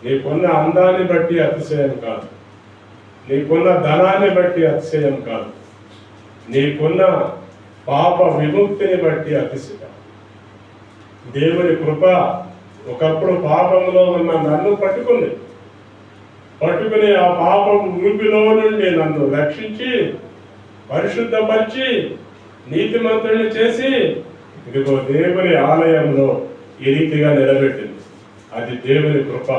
నీకున్న అందాన్ని బట్టి అతిశయం కాదు, నీకున్న ధనాన్ని బట్టి అతిశయం కాదు, నీకున్న పాప విముక్తిని బట్టి అతిశయం. దేవుని కృప ఒకప్పుడు పాపంలో ఉన్న నన్ను పట్టుకుని ఆ పాపం ఊపిలో నుండి నన్ను రక్షించి పరిశుద్ధపరిచి నీతిమంతుడిని చేసి ఇదిగో దేవుని ఆలయంలో ఈ రీతిగా నిలబెట్టింది. అది దేవుని కృప.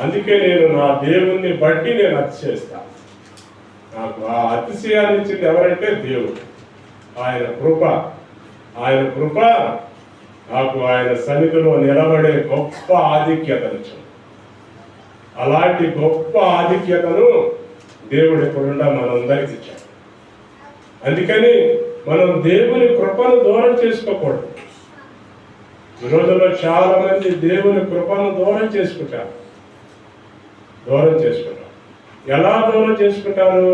అందుకే నేను నా దేవుణ్ణి బట్టి నేను అతిశయిస్తాను. నాకు ఆ అతిశయాన్ని ఇచ్చింది ఎవరంటే దేవుడు. ఆయన కృప, ఆయన కృప నాకు ఆయన సన్నిధిలో నిలబడే గొప్ప ఆధిక్యతనిచ్చింది. అలాంటి గొప్ప ఆధిక్యతను దేవుడు ఎప్పుడుండా మనందరికి ఇచ్చాడు. అందుకని మనం దేవుని కృపను దూరం చేసుకోకూడదు. ఈ రోజుల్లో చాలా మంది దేవుని కృపను దూరం చేసుకుంటారు. ఎలా దూరం చేసుకుంటారు?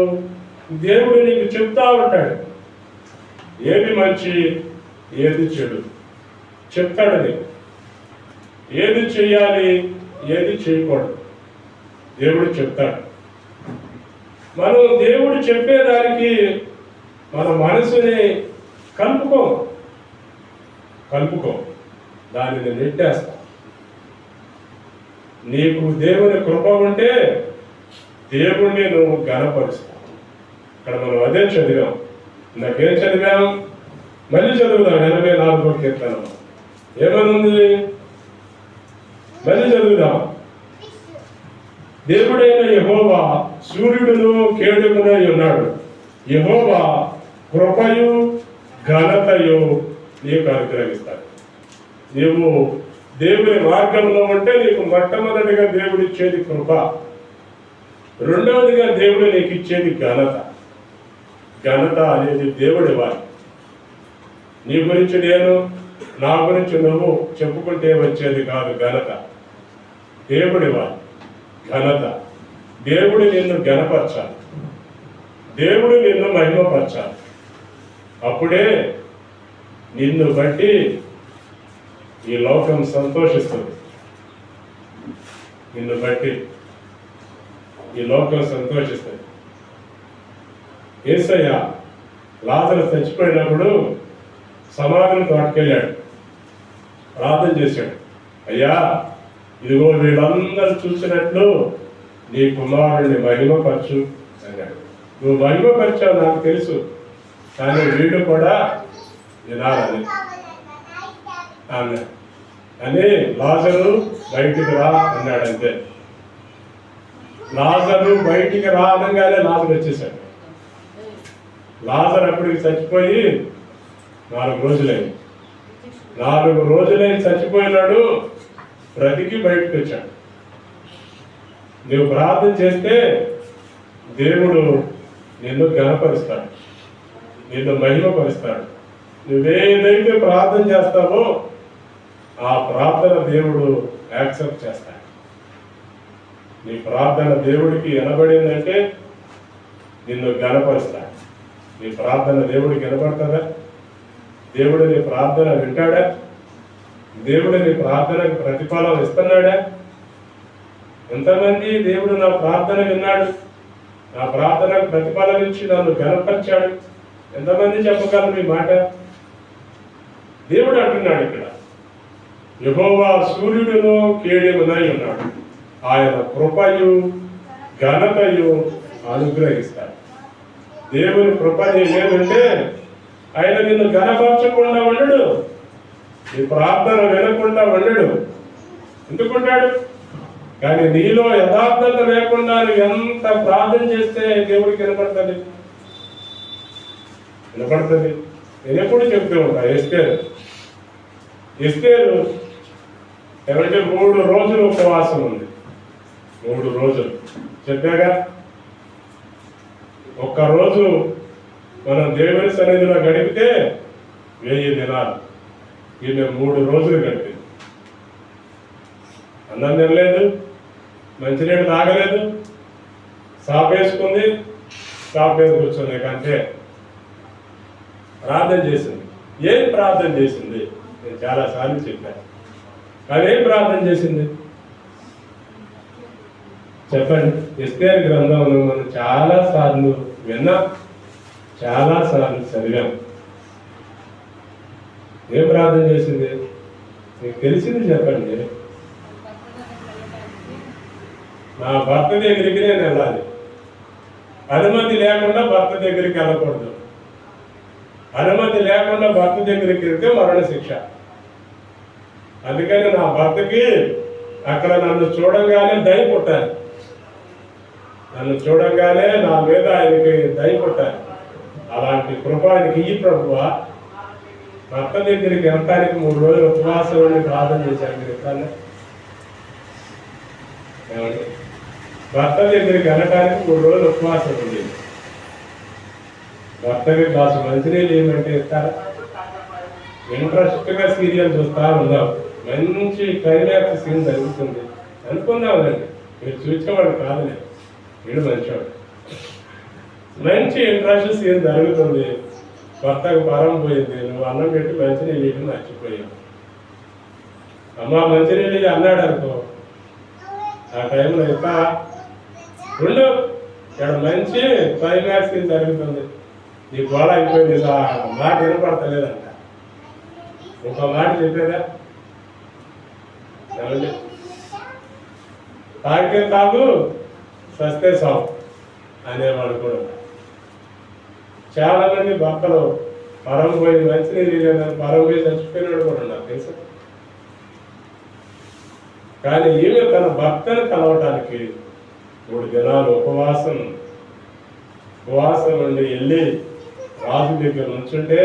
దేవుడు నీకు చెప్తా ఉంటాడు, ఏది మంచి ఏది చెడు చెప్తాడు. నీకు ఏది చెయ్యాలి ఏది చేయకూడదు దేవుడు చెప్తాడు. మనం దేవుడు చెప్పేదానికి మన మనసుని కలుపుకో దానిని నెట్టేస్తా. నీకు దేవుని కృప ఉంటే దేవుణ్ణి నువ్వు ఘనపరుస్తావు. ఇక్కడ మనం అదే చదివాం. నాకేం చదివాం? మళ్ళీ చదువుదాం. 84వ కీర్తన ఏమనుంది? మళ్ళీ చదువుదాం. దేవుడైన యెహోవా సూర్యుడును కేడుమునై ఉన్నాడు. యెహోవా కృపయు ఘనతయు నీకు అనుగ్రహిస్తాడు. నీవు దేవుని మార్గంలో ఉంటే నీకు మొట్టమొదటిగా దేవుడు ఇచ్చేది కృప, రెండవదిగా దేవుడు నీకు ఇచ్చేది ఘనత. ఘనత అనేది దేవుడి వారి. నీ గురించి నేను, నా గురించి నువ్వు చెప్పుకుంటే వచ్చేది కాదు ఘనత. దేవుడి వారి ఘనత. దేవుడు నిన్ను ఘనపరచాలి, దేవుడు నిన్ను మహిమపరచాలి. అప్పుడే నిన్ను బట్టి ఈ లోకం సంతోషిస్తుంది. నిన్ను బట్టి ఈ లోకం సంతోషిస్తుంది. యేసయ్య లాజరు చచ్చిపోయినప్పుడు సమాధిని తోటకెళ్ళాడు, ప్రార్థన చేశాడు. అయ్యా, ఇదిగో వీళ్ళందరూ చూసినట్లు నీ కుమారుడిని మహిమపరచు అన్నాడు. నువ్వు మహిమపరిచావు నాకు తెలుసు, కానీ వీడు కూడా వినాలని అన్నాడు. అని లాజరు బయటికి రా అన్నాడంతే. లాజరు బయటికి రా అనగానే లాజరు వచ్చేసాడు. లాజరు అప్పటికి చచ్చిపోయి 4 రోజులైంది. 4 రోజులైంది చచ్చిపోయినాడు, బ్రతికి బయటకు వచ్చాడు. నువ్వు ప్రార్థన చేస్తే దేవుడు నిన్ను ఘనపరుస్తాడు, నిన్ను మహిమపరుస్తాడు. నువ్వేదైతే ప్రార్థన చేస్తావో ఆ ప్రార్థన దేవుడు యాక్సెప్ట్ చేస్తాడు. నీ ప్రార్థన దేవుడికి వినబడిందంటే నిన్ను ఘనపరుస్తాడు. నీ ప్రార్థన దేవుడికి వినపడుతుందా? దేవుడు నీ ప్రార్థన వింటాడా? దేవుడు నీ ప్రార్థనకు ప్రతిఫలం ఇస్తున్నాడా? ఎంతమంది దేవుడు నా ప్రార్థన విన్నాడు, నా ప్రార్థనకు ప్రతిఫలం ఇచ్చి నన్ను ఘనపరిచాడు, ఎంతమంది చెప్పగలరు ఈ మాట? దేవుడు అంటున్నాడు ఇక్కడ, యెహోవా సూర్యుడును కేడెమునై ఉన్నాడు, ఆయన కృపయు ఘనతయు అనుగ్రహిస్తాడు. దేవుని కృప లేదంటే ఆయన నిన్ను ఘనపరచకుండా ఉండడు, నీ ప్రార్థన వినకుండా ఉండడు. ఎందుకుంటాడు? కానీ నీలో యథార్థత లేకుండా నువ్వు ఎంత ప్రార్థన చేస్తే దేవుడికి వినపడుతుంది. నేను ఎప్పుడు చెప్తూ ఉంటా, ఎస్తేరు ఏమంటే 3 రోజులు ఉపవాసం ఉంది. 3 రోజులు చెప్పాగా. ఒక్కరోజు మనం దేవుని సన్నిధిలో గడిపితే 1000 దినాలు. ఈమె 3 రోజులు గడిపింది. అన్నం తినలేదు, మంచినీళ్ళు తాగలేదు, సాపేసుకుంది, సాపేసి కూర్చుంది. కంటే ప్రార్థన చేసింది. ఏం ప్రార్థన చేసింది? నేను చాలాసార్లు చెప్పాను. కానీ ఏం ప్రార్థన చేసింది చెప్పండి? ఎస్తేరు గ్రంథంలో మనం చాలాసార్లు విన్నాం, చాలాసార్లు చదివాం. ఏం ప్రార్థన చేసింది? మీకు తెలిసింది చెప్పండి. నా భర్త దగ్గరికి నేను వెళ్ళాలి, అనుమతి లేకుండా భర్త దగ్గరికి వెళ్ళకూడదు, అనుమతి లేకుండా భర్త దగ్గరికి వెళ్తే మరణ శిక్ష. అందుకని నా భర్తకి అక్కడ నన్ను చూడంగానే దయ పుట్టాలి, నన్ను చూడంగానే నా మీద ఆయనకి దయ పుట్టాలి. అలాంటి కృప ఆయనకి ఈ ప్రభువా. భర్త దగ్గరికి వెళ్ళటానికి 3 రోజులు ఉపవాసం ఉండి ప్రార్థన చేశాను. మీరు ఎప్పుడన్నా భర్త దగ్గరికి వెళ్ళటానికి 3 రోజులు ఉపవాసం ఉంది. భర్తకి గ్లాసు మంచినీళ్ళు ఏమంటే ఇస్తారా? ఇంట్రెస్ట్గా సీరియల్ చూస్తా ఉన్నాం, మంచి క్లైమాక్స్ సీన్ జరుగుతుంది అనుకున్నామండి. మీరు చూసేవాడు కాదులే, వీడు మంచివాడు. మంచి ఇంట్రెస్ట్ సీన్ జరుగుతుంది, భర్తకు పరం పోయింది, నువ్వు అన్నం పెట్టి మంచినీళ్ళు మర్చిపోయావు. అమ్మ మంచినీళ్ళు అన్నాడు అనుకో, ఆ టైంలో ఇంకా రెండు ఇక్కడ మంచి క్లైమాక్స్ సీన్ జరుగుతుంది, నీ గోళ అయిపోయింది, మాట వినపడతలేదంట. ఇంకో మాట చెప్పేదా? తాగితే తాగు, సస్తే సాగు అనేవాడు కూడా. చాలా మంది భర్తలు పరం పోయి మంచినీళ్ళు పరం పోయి చచ్చిపోయినాడు కూడా నాకు తెలుసు. కానీ ఈమె తన భర్తను కలవటానికి 3 దినాలు ఉపవాసం నుండి వెళ్ళి రాజు దగ్గర నుంచుంటే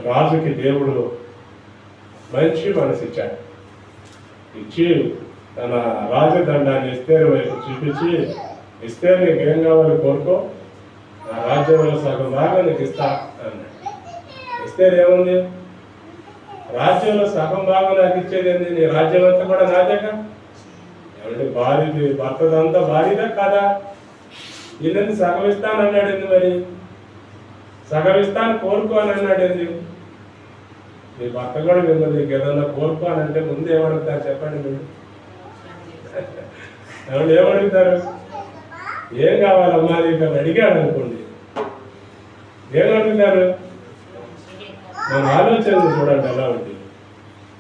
రాజుకి దేవుడు మంచి మనసు ఇచ్చాడు. ఇచ్చి తన రాజదండాన్ని ఎస్తేరు వైపు చూపించి, ఇస్తే నీకేం కావాలి కోరుకో, నా రాజ్యంలో సగం భాగం నీకు ఇస్తా అన్నాడు. ఇస్తే ఏముంది, రాజ్యంలో సగం భాగం నాకు ఇచ్చేది ఏంది, నీ రాజ్యం అంతా కూడా నాదేగా. ఏమంటే భార్యది భర్తదంతా భార్యదా కాదా? వీళ్ళని సగం ఇస్తాను అన్నాడు ఏంది, మరి సగం ఇస్తాను కోరుకో అని అన్నాడు ఏంది. మీ భర్త కూడా మిమ్మల్ని నీకు ఏదన్నా కోరుకో అని అంటే ముందు ఏమడుగుతారు చెప్పండి మీరు? ఎవరు ఏమడుగుతారు? ఏం కావాలమ్మా నీకు అని అడిగాడు అనుకోండి, ఏమడుగుతారు? మన ఆలోచనలు చూడండి ఎలా ఉంది.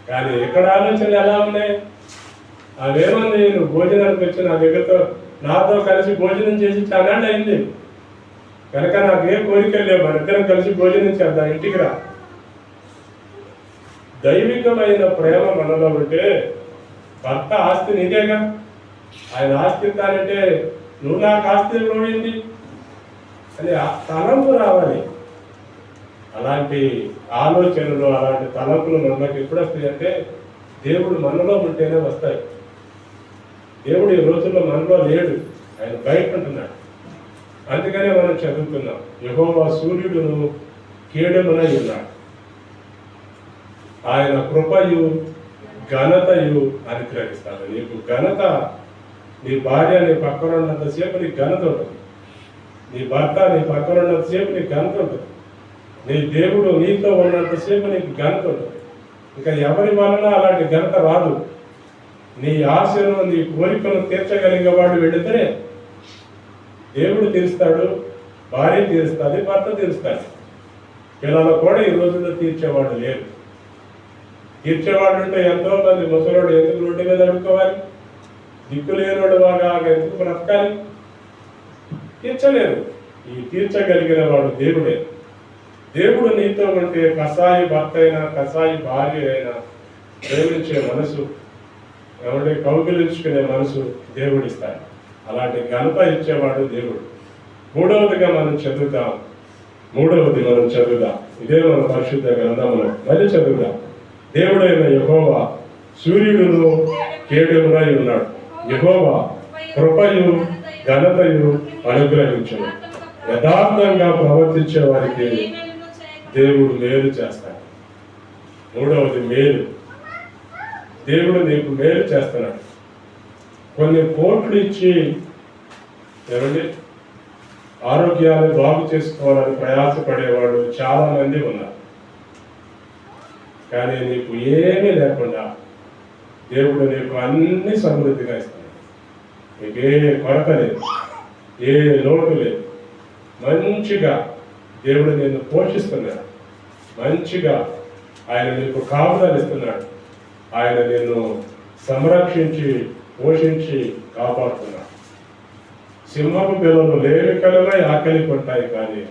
కానీ ఇక్కడ ఆలోచనలు ఎలా ఉన్నాయి? అవేముంది, నువ్వు భోజనానికి వచ్చి నా దగ్గరతో నాతో కలిసి భోజనం చేసి చాలా అయింది కనుక నాకు ఏ కోరికలు లేవు, మన ఇద్దరం కలిసి భోజనం చేద్దాం, ఇంటికి రా. దైవికమైన ప్రేమ మనలో ఉంటే భర్త ఆస్తి నీదేగా, ఆయన ఆస్తి ఇస్తానంటే నువ్వు నాకు ఆస్తి ఇవ్వబడింది అని తలంపు రావాలి. అలాంటి ఆలోచనలు అలాంటి తలంపులు మనకు ఎప్పుడు వస్తాయి అంటే దేవుడు మనలో ఉంటేనే వస్తాయి. దేవుడు ఈ రోజుల్లో మనలో లేడు, ఆయన బయట ఉంటున్నాడు. అందుకనే మనం చదువుతున్నాం, యెహోవా సూర్యుడును కేడుమునై ఉన్నాడు, ఆయన కృపయు ఘనతయు అనుగ్రహిస్తాడు. నీకు ఘనత, నీ భార్య నీ పక్కన ఉన్నంతసేపు నీకు ఘనత ఉంటుంది, నీ భర్త నీ పక్కన ఉన్నంతసేపు నీకు ఘనత ఉంటుంది, నీ దేవుడు నీతో ఉన్నంతసేపు నీకు ఘనత ఉంటుంది. ఇంకా ఎవరి వలన అలాంటి ఘనత రాదు. నీ ఆశను నీ కోరికను తీర్చగలిగే వాడు వెళితే దేవుడు తీరుస్తాడు, భార్య తీరుస్తుంది, భర్త తీరుస్తాడు. పిల్లలు కూడా ఈ రోజుల్లో తీర్చేవాడు లేరు. తీర్చేవాడు ఉంటే ఎంతో మంది ముసలోడు ఎందుకు రోడ్డు మీద అడుక్కోవాలి, దిక్కు లేనోడు వాగా ఎందుకు బ్రతకాలి? తీర్చలేరు. ఈ తీర్చగలిగిన వాడు దేవుడే. దేవుడు నీతో ఉంటే కసాయి భర్త అయినా కసాయి భార్య అయినా ప్రేమించే మనసు, ఎవరి కౌగిలించుకునే మనసు దేవుడిస్తాడు. అలాంటి ఘనత ఇచ్చేవాడు దేవుడు. మూడవది మనం చదువుదాం. ఇదే మన పరిశుద్ధ గ్రంథంలో మళ్ళీ చదువుదాం. దేవుడైన యెహోవా సూర్యుడును కేడుమునై ఉన్నాడు, యెహోవా కృపయు ఘనతయు అనుగ్రహించును. యథార్థంగా ప్రవర్తించే వారికి దేవుడు మేలు చేస్తాడు. మూడవది మేలు. దేవుడు నీకు మేలు చేస్తున్నాడు. కొన్ని కోట్లు ఇచ్చి ఏమండి ఆరోగ్యాన్ని బాగు చేసుకోవాలని ప్రయాసపడేవాడు చాలా మంది ఉన్నారు. కానీ నీకు ఏమీ లేకుండా దేవుడు నీకు అన్ని సమృద్ధిగా ఇస్తున్నాడు. నీకు ఏ కొరత లేదు, ఏ లోటు లేదు. మంచిగా దేవుడు నిన్ను పోషిస్తున్నాడు. మంచిగా ఆయన నీకు కాపుదలు ఇస్తున్నాడు. ఆయన నిన్ను సంరక్షించి పోషించి కాపాడుతున్నాడు. సింహపు పిల్లలు లేవికలమై ఆకలి కొంటాయి, కానీ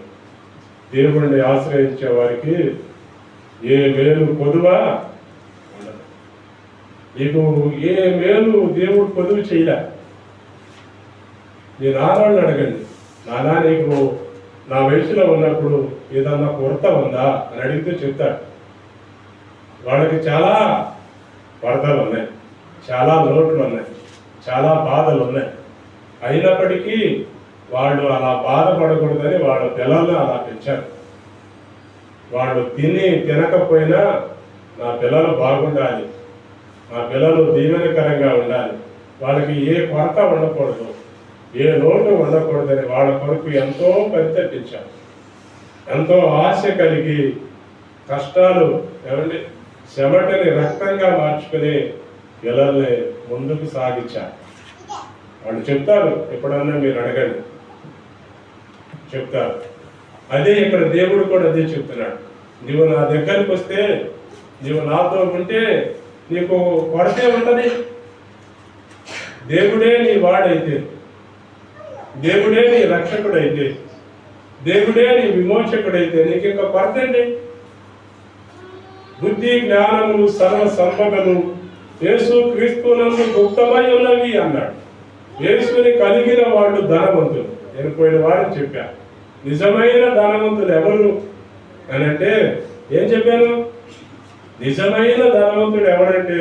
దేవుడిని ఆశ్రయించే వారికి ఏ మేలు పొదువా ఉండదు. నీకు ఏ మేలు దేవుడు పొదువు చేయలే. నీ నాన్నని అడగండి, నాన్న నీకు నా వయసులో ఉన్నప్పుడు ఏదన్నా కొరత ఉందా అని అడిగితే చెప్తాడు. వాళ్ళకి చాలా కొరతలు ఉన్నాయి, చాలా లోట్లు ఉన్నాయి, చాలా బాధలు ఉన్నాయి. అయినప్పటికీ వాళ్ళు అలా బాధపడకూడదని వాళ్ళ పిల్లల్ని అలా పెంచారు. వాళ్ళు తినకపోయినా నా పిల్లలు బాగుండాలి, నా పిల్లలు దీవెనకరంగా ఉండాలి, వాళ్ళకి ఏ కొరత ఉండకూడదు, ఏ లోటు ఉండకూడదని వాళ్ళ కొరకు ఎంతో పరితపించారు. ఎంతో ఆశ కలిగి కష్టాలు ఏమండి చెమటని రక్తంగా మార్చుకుని పిల్లల్ని ముందుకు సాగించారు. వాళ్ళు చెప్తారు, ఎప్పుడన్నా మీరు అడగండి, చెప్తారు. అదే ఇక్కడ దేవుడు కూడా అదే చెప్తున్నాడు. నువ్వు నా దగ్గరికి వస్తే, నువ్వు నాతో ఉంటే నీకు కొరతే ఉంటుంది. దేవుడే నీ వాడైతే, దేవుడే నీ రక్షకుడైతే, దేవుడే నీ విమోచకుడైతే నీకు ఇంకా కొరత ఏంటి? బుద్ధి జ్ఞానములు సర్వ సంపదలు యేసు క్రీస్తునందు గుప్తమై ఉన్నవి అన్నాడు. యేసుని కలిగిన వాళ్ళు ధనవంతులు. నేను పోయిన వారిని చెప్పాను, నిజమైన ధనవంతులు ఎవరు అని అంటే ఏం చెప్పాను? నిజమైన ధనవంతుడు ఎవరంటే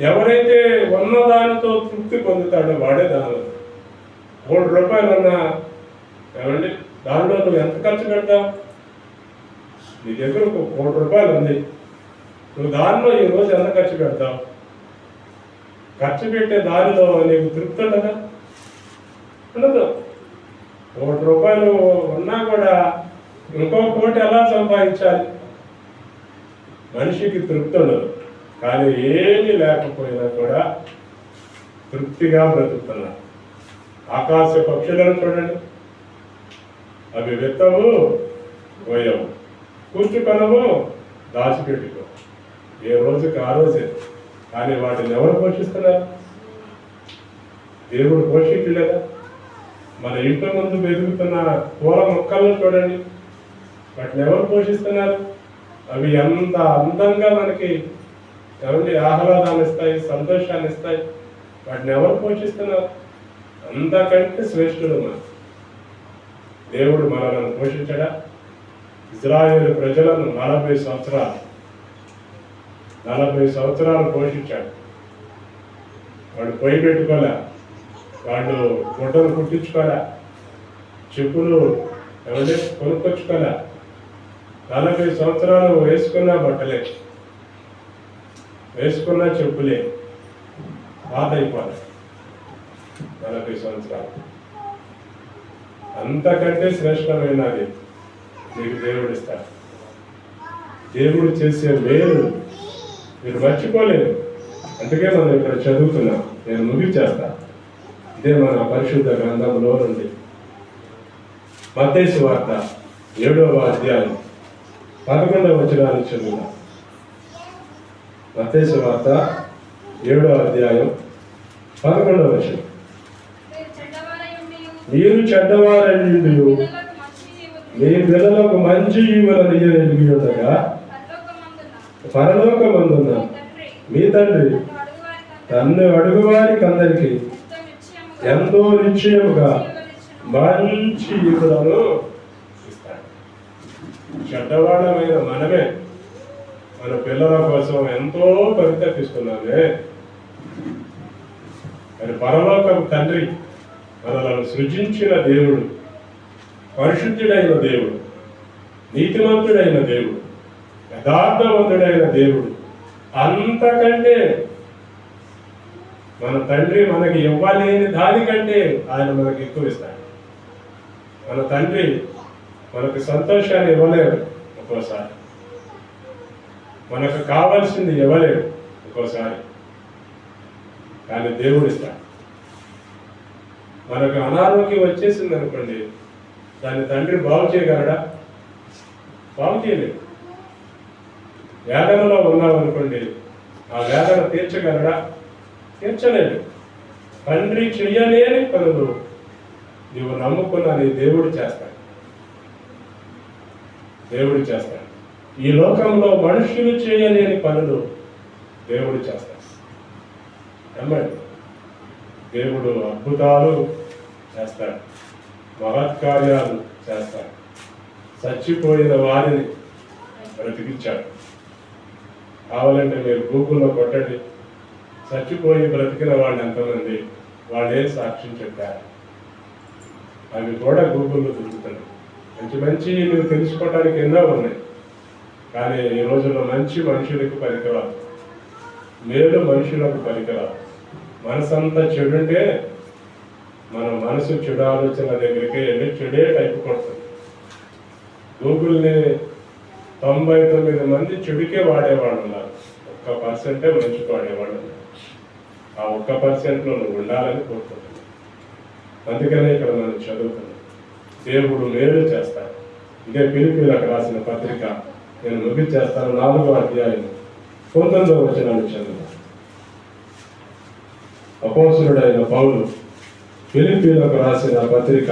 ఎవరైతే ఉన్నదానితో తృప్తి పొందుతాడో వాడే ధనవంతుడు. ₹1 అన్నా ఏమండి, దానిలో నువ్వు ఎంత ఖర్చు పెడతావు? నీ దగ్గర ₹1 ఉంది, నువ్వు దానిలో ఈరోజు ఎంత ఖర్చు పెడతావు? ఖర్చు పెట్టే దానిలో నీకు తృప్తి ఉండదా? ఉండదు. ₹1 ఉన్నా కూడా ఇంకో కోటి ఎలా సంపాదించాలి? మనిషికి తృప్తి ఉండదు. కానీ ఏమీ లేకపోయినా కూడా తృప్తిగా బ్రతుకుతున్నారు. ఆకాశ పక్షులను చూడండి, అవి విత్తవు, కోయవు, కూర్చుకొనవు, దాచిపెట్టుకో, ఏ రోజుకి ఆ రోజే. కానీ వాటిని ఎవరు పోషిస్తున్నారు? దేవుడు పోషించలేదా? మన ఇంట్లో ముందు పెరుగుతున్న పూల మొక్కలను చూడండి, వాటిని ఎవరు పోషిస్తున్నారు? అవి ఎంత అందంగా మనకి ఏమండి ఆహ్లాదాన్ని ఇస్తాయి, సంతోషాన్ని ఇస్తాయి. వాటిని ఎవరు పోషిస్తున్నారు? అంతకంటే శ్రేష్ఠుడు మన దేవుడు. మనలను పోషించడా? ఇజ్రాయేలు ప్రజలను 40 సంవత్సరాలు పోషించాడు. వాడు పొయ్యి పెట్టుకోలే, వాళ్ళు గుడ్డలు కుట్టించుకోలే, చెప్పులు ఏమంటే కొనుక్కొచ్చుకోలే. 40 సంవత్సరాలు వేసుకున్న బట్టలే, వేసుకున్న చెప్పులే, పాత అయిపోలే. 40 సంవత్సరాలు. అంతకంటే శ్రేష్టమైనది నీకు దేవుడు ఇస్తాడు. దేవుడు చేసే మేలు మీరు మర్చిపోలేదు. అందుకే మనం ఇక్కడ చదువుతున్నాం. నేను ముగించేస్తా. ఇదే మన పరిశుద్ధ గ్రంథంలో నుండి మత్తయి సువార్త 7వ అధ్యాయం 11వ వచనాన్ని చదువుదాం. మత్తయి సువార్త 7వ అధ్యాయం 11వ వచనం. మీరు చెడ్డవారని మీ పిల్లలకు మంచి ఈవులను ఇయ్యగలిగి ఉండగా పరలోకమందున్న మీ తండ్రి తన్ను అడుగు వారికి అందరికీ ఎంతో నిశ్చయముగా మంచి ఈవులను ఇస్తాడు. చెడ్డవాడమైన మనమే మన పిల్లల కోసం ఎంతో పరితపిస్తున్నామే. మరి పరలోకం తండ్రి, మనలను సృజించిన దేవుడు, పరిశుద్ధుడైన దేవుడు, నీతిమంతుడైన దేవుడు, యథార్థవంతుడైన దేవుడు, అంతకంటే మన తండ్రి మనకి ఇవ్వలేని దానికంటే ఆయన మనకి ఎక్కువ ఇస్తాడు. మన తండ్రి మనకు సంతోషాన్ని ఇవ్వలేడు ఒక్కోసారి, మనకు కావాల్సింది ఇవ్వలేడు ఒక్కోసారి, కానీ దేవుడు ఇస్తాడు. మనకు అనారోగ్యం వచ్చేసింది అనుకోండి, దాన్ని తండ్రి బాగు చేయగలడా? బాగు చేయలేడు. వేదనలో ఉన్నామనుకోండి, ఆ వేదన తీర్చగలడా? తీర్చలేడు. తండ్రి చెయ్యలేని పనులు నీవు నమ్ముకున్న నీ దేవుడు చేస్తాడు. దేవుడు చేస్తాడు. ఈ లోకంలో మనుషులు చేయలేని పనులు దేవుడు చేస్తాడు. నమ్మండి, దేవుడు అద్భుతాలు చేస్తాడు, మహత్కార్యాలు చేస్తాడు. చచ్చిపోయిన వారిని బ్రతికించాడు. కావాలంటే మీరు గూగుల్లో కొట్టండి, చచ్చిపోయి బ్రతికిన వాళ్ళు ఎంతమంది, వాళ్ళే సాక్ష్యం చెప్పారు. అవి కూడా గూగుల్లో దొరుకుతాయి. మంచి మంచి నువ్వు తెలుసుకోవడానికి ఎన్నో ఉన్నాయి. కానీ ఈ రోజుల్లో మంచి మనుషులకు పనికిరాదు, మేలు మనుషులకు పనికిరాదు. మనసంతా చెడుంటే మన మనసు చెడు ఆలోచన దగ్గరికి వెళ్ళి చెడే టైప్ కొడుతుంది. గూగుల్ని 99 మంది చెడుకే వాడేవాళ్ళు ఉన్నారు, 1% మంచికి వాడేవాళ్ళు ఉన్నారు. ఆ 1%లో నువ్వు ఉండాలని కోరుకుంటున్నాను. అందుకనే ఇక్కడ మనం చదువుతున్నాం, దేవుడు మేలు చేస్తాడు. ఇదే ఫిలిప్పీయులకు రాసిన పత్రిక నేను ముగించేస్తాను. 4వ అధ్యాయం 19వ వచనాన్ని చదువు. అపోస్తలుడైన పౌలు ఫిలిప్పీయులకు రాసిన పత్రిక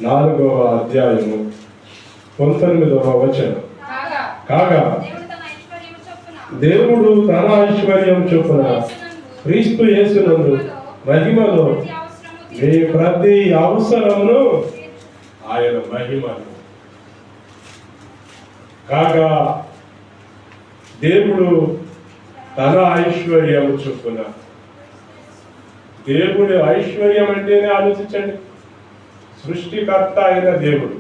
4వ అధ్యాయము 19వ వచనం. కాగా దేవుడు తన ఐశ్వర్యం చొప్పున క్రీస్తు యేసునందు మహిమలో మీ ప్రతి అవసరమును ఆయన మహిమను కాగా దేవుడు తన ఐశ్వర్యము చొప్పున, దేవుడి ఐశ్వర్యం అంటేనే ఆలోచించండి. సృష్టికర్త అయిన దేవుడు,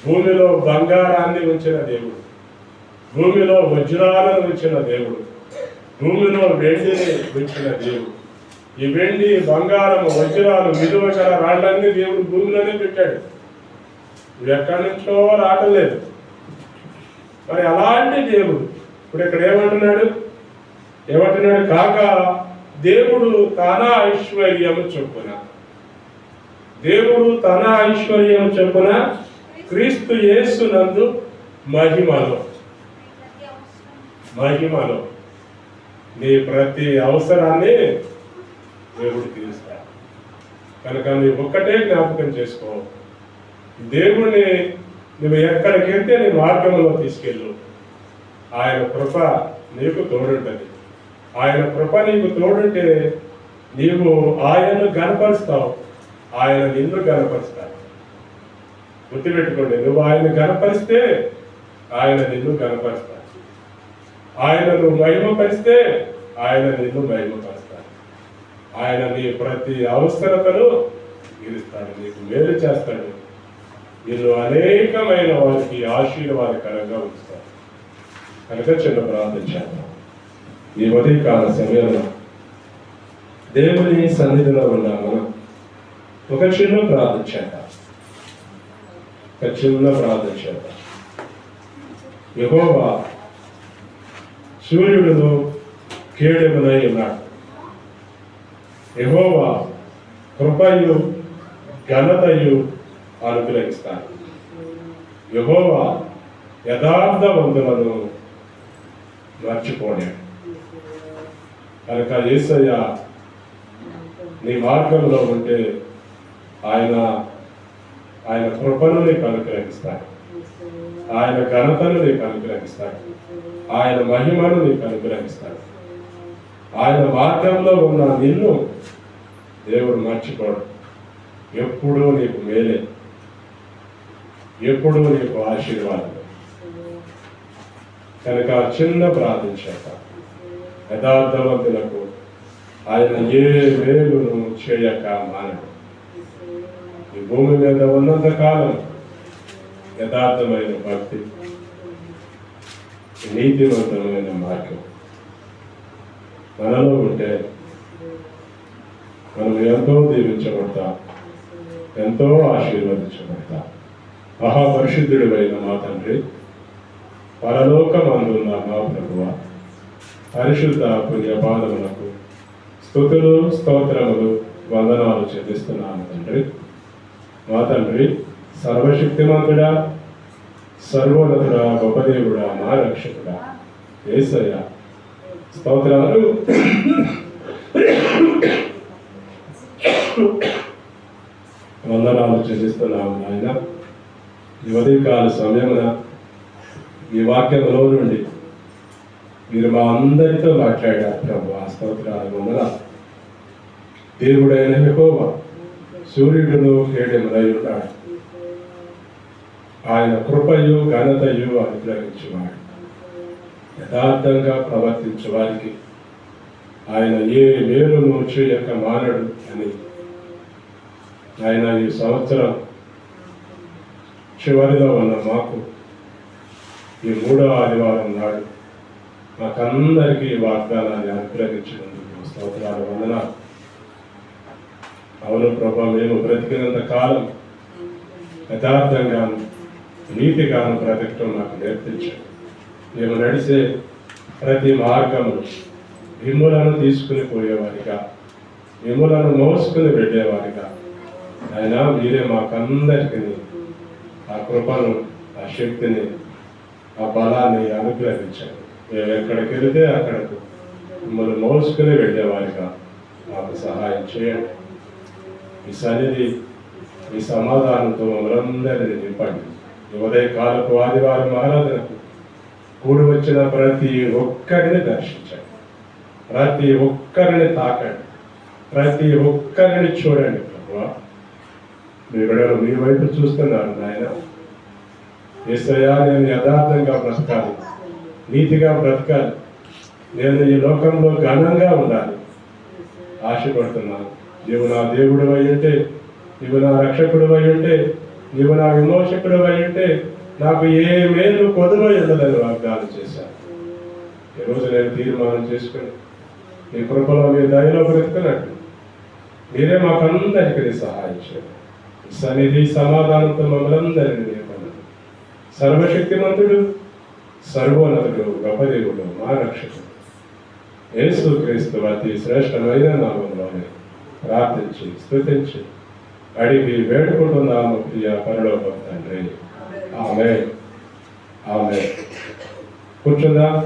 భూమిలో బంగారాన్ని ఉంచిన దేవుడు, భూమిలో వజ్రాలను ఉంచిన దేవుడు, భూమిలో వెండిని ఉంచిన దేవుడు. ఈ వెండి, బంగారం, వజ్రాలు, విలువ గల రాళ్ళన్నీ దేవుడు భూమిలోనే పెట్టాడు. ఇవి ఎక్కడి నుంచో రావట్లేదు. మరి అలాంటి దేవుడు ఇప్పుడు ఇక్కడ ఏమంటున్నాడు? కాగా దేవుడు తన ఐశ్వర్యము చొప్పున, దేవుడు తన ఐశ్వర్యం చొప్పున క్రీస్తు యేసునందు మహిమలో నీ ప్రతి అవసరాన్ని దేవుడు తీరుస్తాడు. కనుక నువ్వు ఒక్కటే జ్ఞాపకం చేసుకో, దేవుణ్ణి నువ్వు ఎక్కడికి వెళ్తే నీ మార్గంలో తీసుకెళ్ళు. ఆయన కృప నీకు తోడుంటుంది. ఆయన కృప నీకు తోడుంటే నీవు ఆయనను గనపరుస్తావు, ఆయన నిన్ను గనపరుస్తాడు. గుర్తుపెట్టుకోండి, నువ్వు ఆయన గనపరిస్తే ఆయన నిన్ను గనపరుస్తాడు. ఆయన నువ్వు మహిమపరిస్తే ఆయన నిన్ను మహిమపరుస్తాడు. ఆయన నీ ప్రతి అవసరతను తీరుస్తాడు, నీకు మేలు చేస్తాడు. నిన్ను అనేకమైన వారికి ఆశీర్వాదకరంగా ఉంచుతాడు. కనుక చిన్న ప్రార్థన చేద్దాం. ఈ ఉదయకాల సమయంలో దేవుని సన్నిధిలో ఉన్న మనం ఒక చిన్న ప్రార్థన చేద్దాం. యెహోవా సూర్యుడును కేడెమునై ఉన్నాడు. యెహోవా కృపయు ఘనతయు అనుగ్రహిస్తాడు. యెహోవా యథార్థవంతులను మర్చిపోయాడు. కనుక యేసయ్య నీ మార్గంలో ఉంటే ఆయన కృపను నీకు అనుగ్రహిస్తాడు, ఆయన ఘనతను నీకు అనుగ్రహిస్తాడు, ఆయన మహిమను నీకు అనుగ్రహిస్తాడు. ఆయన మార్గంలో ఉన్న నిన్ను దేవుడు మర్చిపోడు. ఎప్పుడూ నీకు మేలే, ఎప్పుడూ నీకు ఆశీర్వాదం. కనుక చిన్న ప్రార్థించాక యథార్థవంతులకు ఆయన ఏ మేలును చేయక మానడు. ఈ భూమి మీద ఉన్నంత కాలం యథార్థమైన భక్తి, నీతివంతమైన మార్గం మనలో ఉంటే మనం ఎంతో దీవించబడతాం, ఎంతో ఆశీర్వదించబడతాం. మహాపరిశుద్ధుడైన మా తండ్రి, పరలోకమందున్న మా ప్రభువా, పరిశుద్ధ పుణ్యపాదములకు స్తుతులు స్తోత్రములు వందనాలు చెల్లిస్తున్నాను తండ్రి. మా తండ్రి, సర్వశక్తిమంతుడా, సర్వోన్నతుడా, గొప్పదేవుడా, మా రక్షకుడా యేసయ్య స్తోత్రాలు వందనాలు చెల్లిస్తున్నాము నాయన. ఈ ఉదయకాల సమయమున ఈ వాక్యంలో నుండి మీరు మా అందరితో మాట్లాడారు ప్రభు. ఆ స్తోత్రాలు వందనాలు. దేవుడైన యెహోవా సూర్యుడును కేడెమునై ఉన్నాడు. ఆయన కృపయు ఘనతయు అనుగ్రహించువాడు. యథార్థంగా ప్రవర్తించు వారికి ఆయన ఏ మేలును చేయక మానడు అని ఆయన ఈ సంవత్సరం చివరిలో ఉన్న మాకు ఈ 3వ ఆదివారం నాడు మాకందరికీ ఈ వాగ్దానాన్ని అనుగ్రహించినందుకు స్తోత్రాలు వందనాలు. అవును ప్రభా, మేము బ్రతికినంత కాలం యథార్థంగాను నీతిగాను బ్రతకటం నాకు నేర్పించాడు. మేము నడిసే ప్రతి మార్గము మిమ్ములను తీసుకుని పోయేవారిగా, మిమ్ములను మోసుకుని వెళ్ళేవారిగా ఆయన మీరే మాకందరికీ ఆ కృపను, ఆ శక్తిని, ఆ బలాన్ని అనుగ్రహించారు. మేము ఎక్కడికి వెళితే అక్కడకు మిమ్మల్ని మోసుకుని వెళ్ళేవారిగా మాకు సహాయం చేయండి. మీ సన్నిధి, మీ సమాధానంతో మమ్మల్ందరినీ నింపండి. ఉదయకాలపు ఆదివారం ఆరాధనకు కూడి వచ్చిన ప్రతి ఒక్కరిని దర్శించండి, ప్రతి ఒక్కరిని తాకండి. ప్రతి ఒక్కరిని చూడండి ప్రభువా. మీ బిడ్డలు మీ వైపు చూస్తున్నారు నాయన. యేసయ్యా, నేను యథార్థంగా బ్రతకాలి, నీతిగా బ్రతకాలి, నేను ఈ లోకంలో ఘనంగా ఉండాలి ఆశపడుతున్నాను. నీవు నా దేవుడు అయి ఉంటే, నీవు నా రక్షకుడు అయి ఉంటే, నీవు నా విమోచకుడు అయి ఉంటే నాకు ఏ మేలు కొదువై ఉండదని వాగ్దానం చేశాను. ఈరోజు నేను తీర్మానం చేసుకుని మీ కృపలో, మీ దయలో బ్రతుకున్నట్టు మీరే మాకందరికీ సహాయం చేయండి. సన్నిధి సమాధానంతో మమ్మల్ని అందరినీ నింపండి. సర్వశక్తిమంతుడు, సర్వోన్నతుడు, గొప్ప దేవుడు, మా రక్షకుడు యేసు క్రీస్తు అతి శ్రేష్టమైన నామంలోనే ప్రార్థించి స్తుతించి అడిగి వేడుకుంటున్నాము ప్రియ పరలోక తండ్రి. ఆమేన్. ఆమేన్. కూర్చుందా.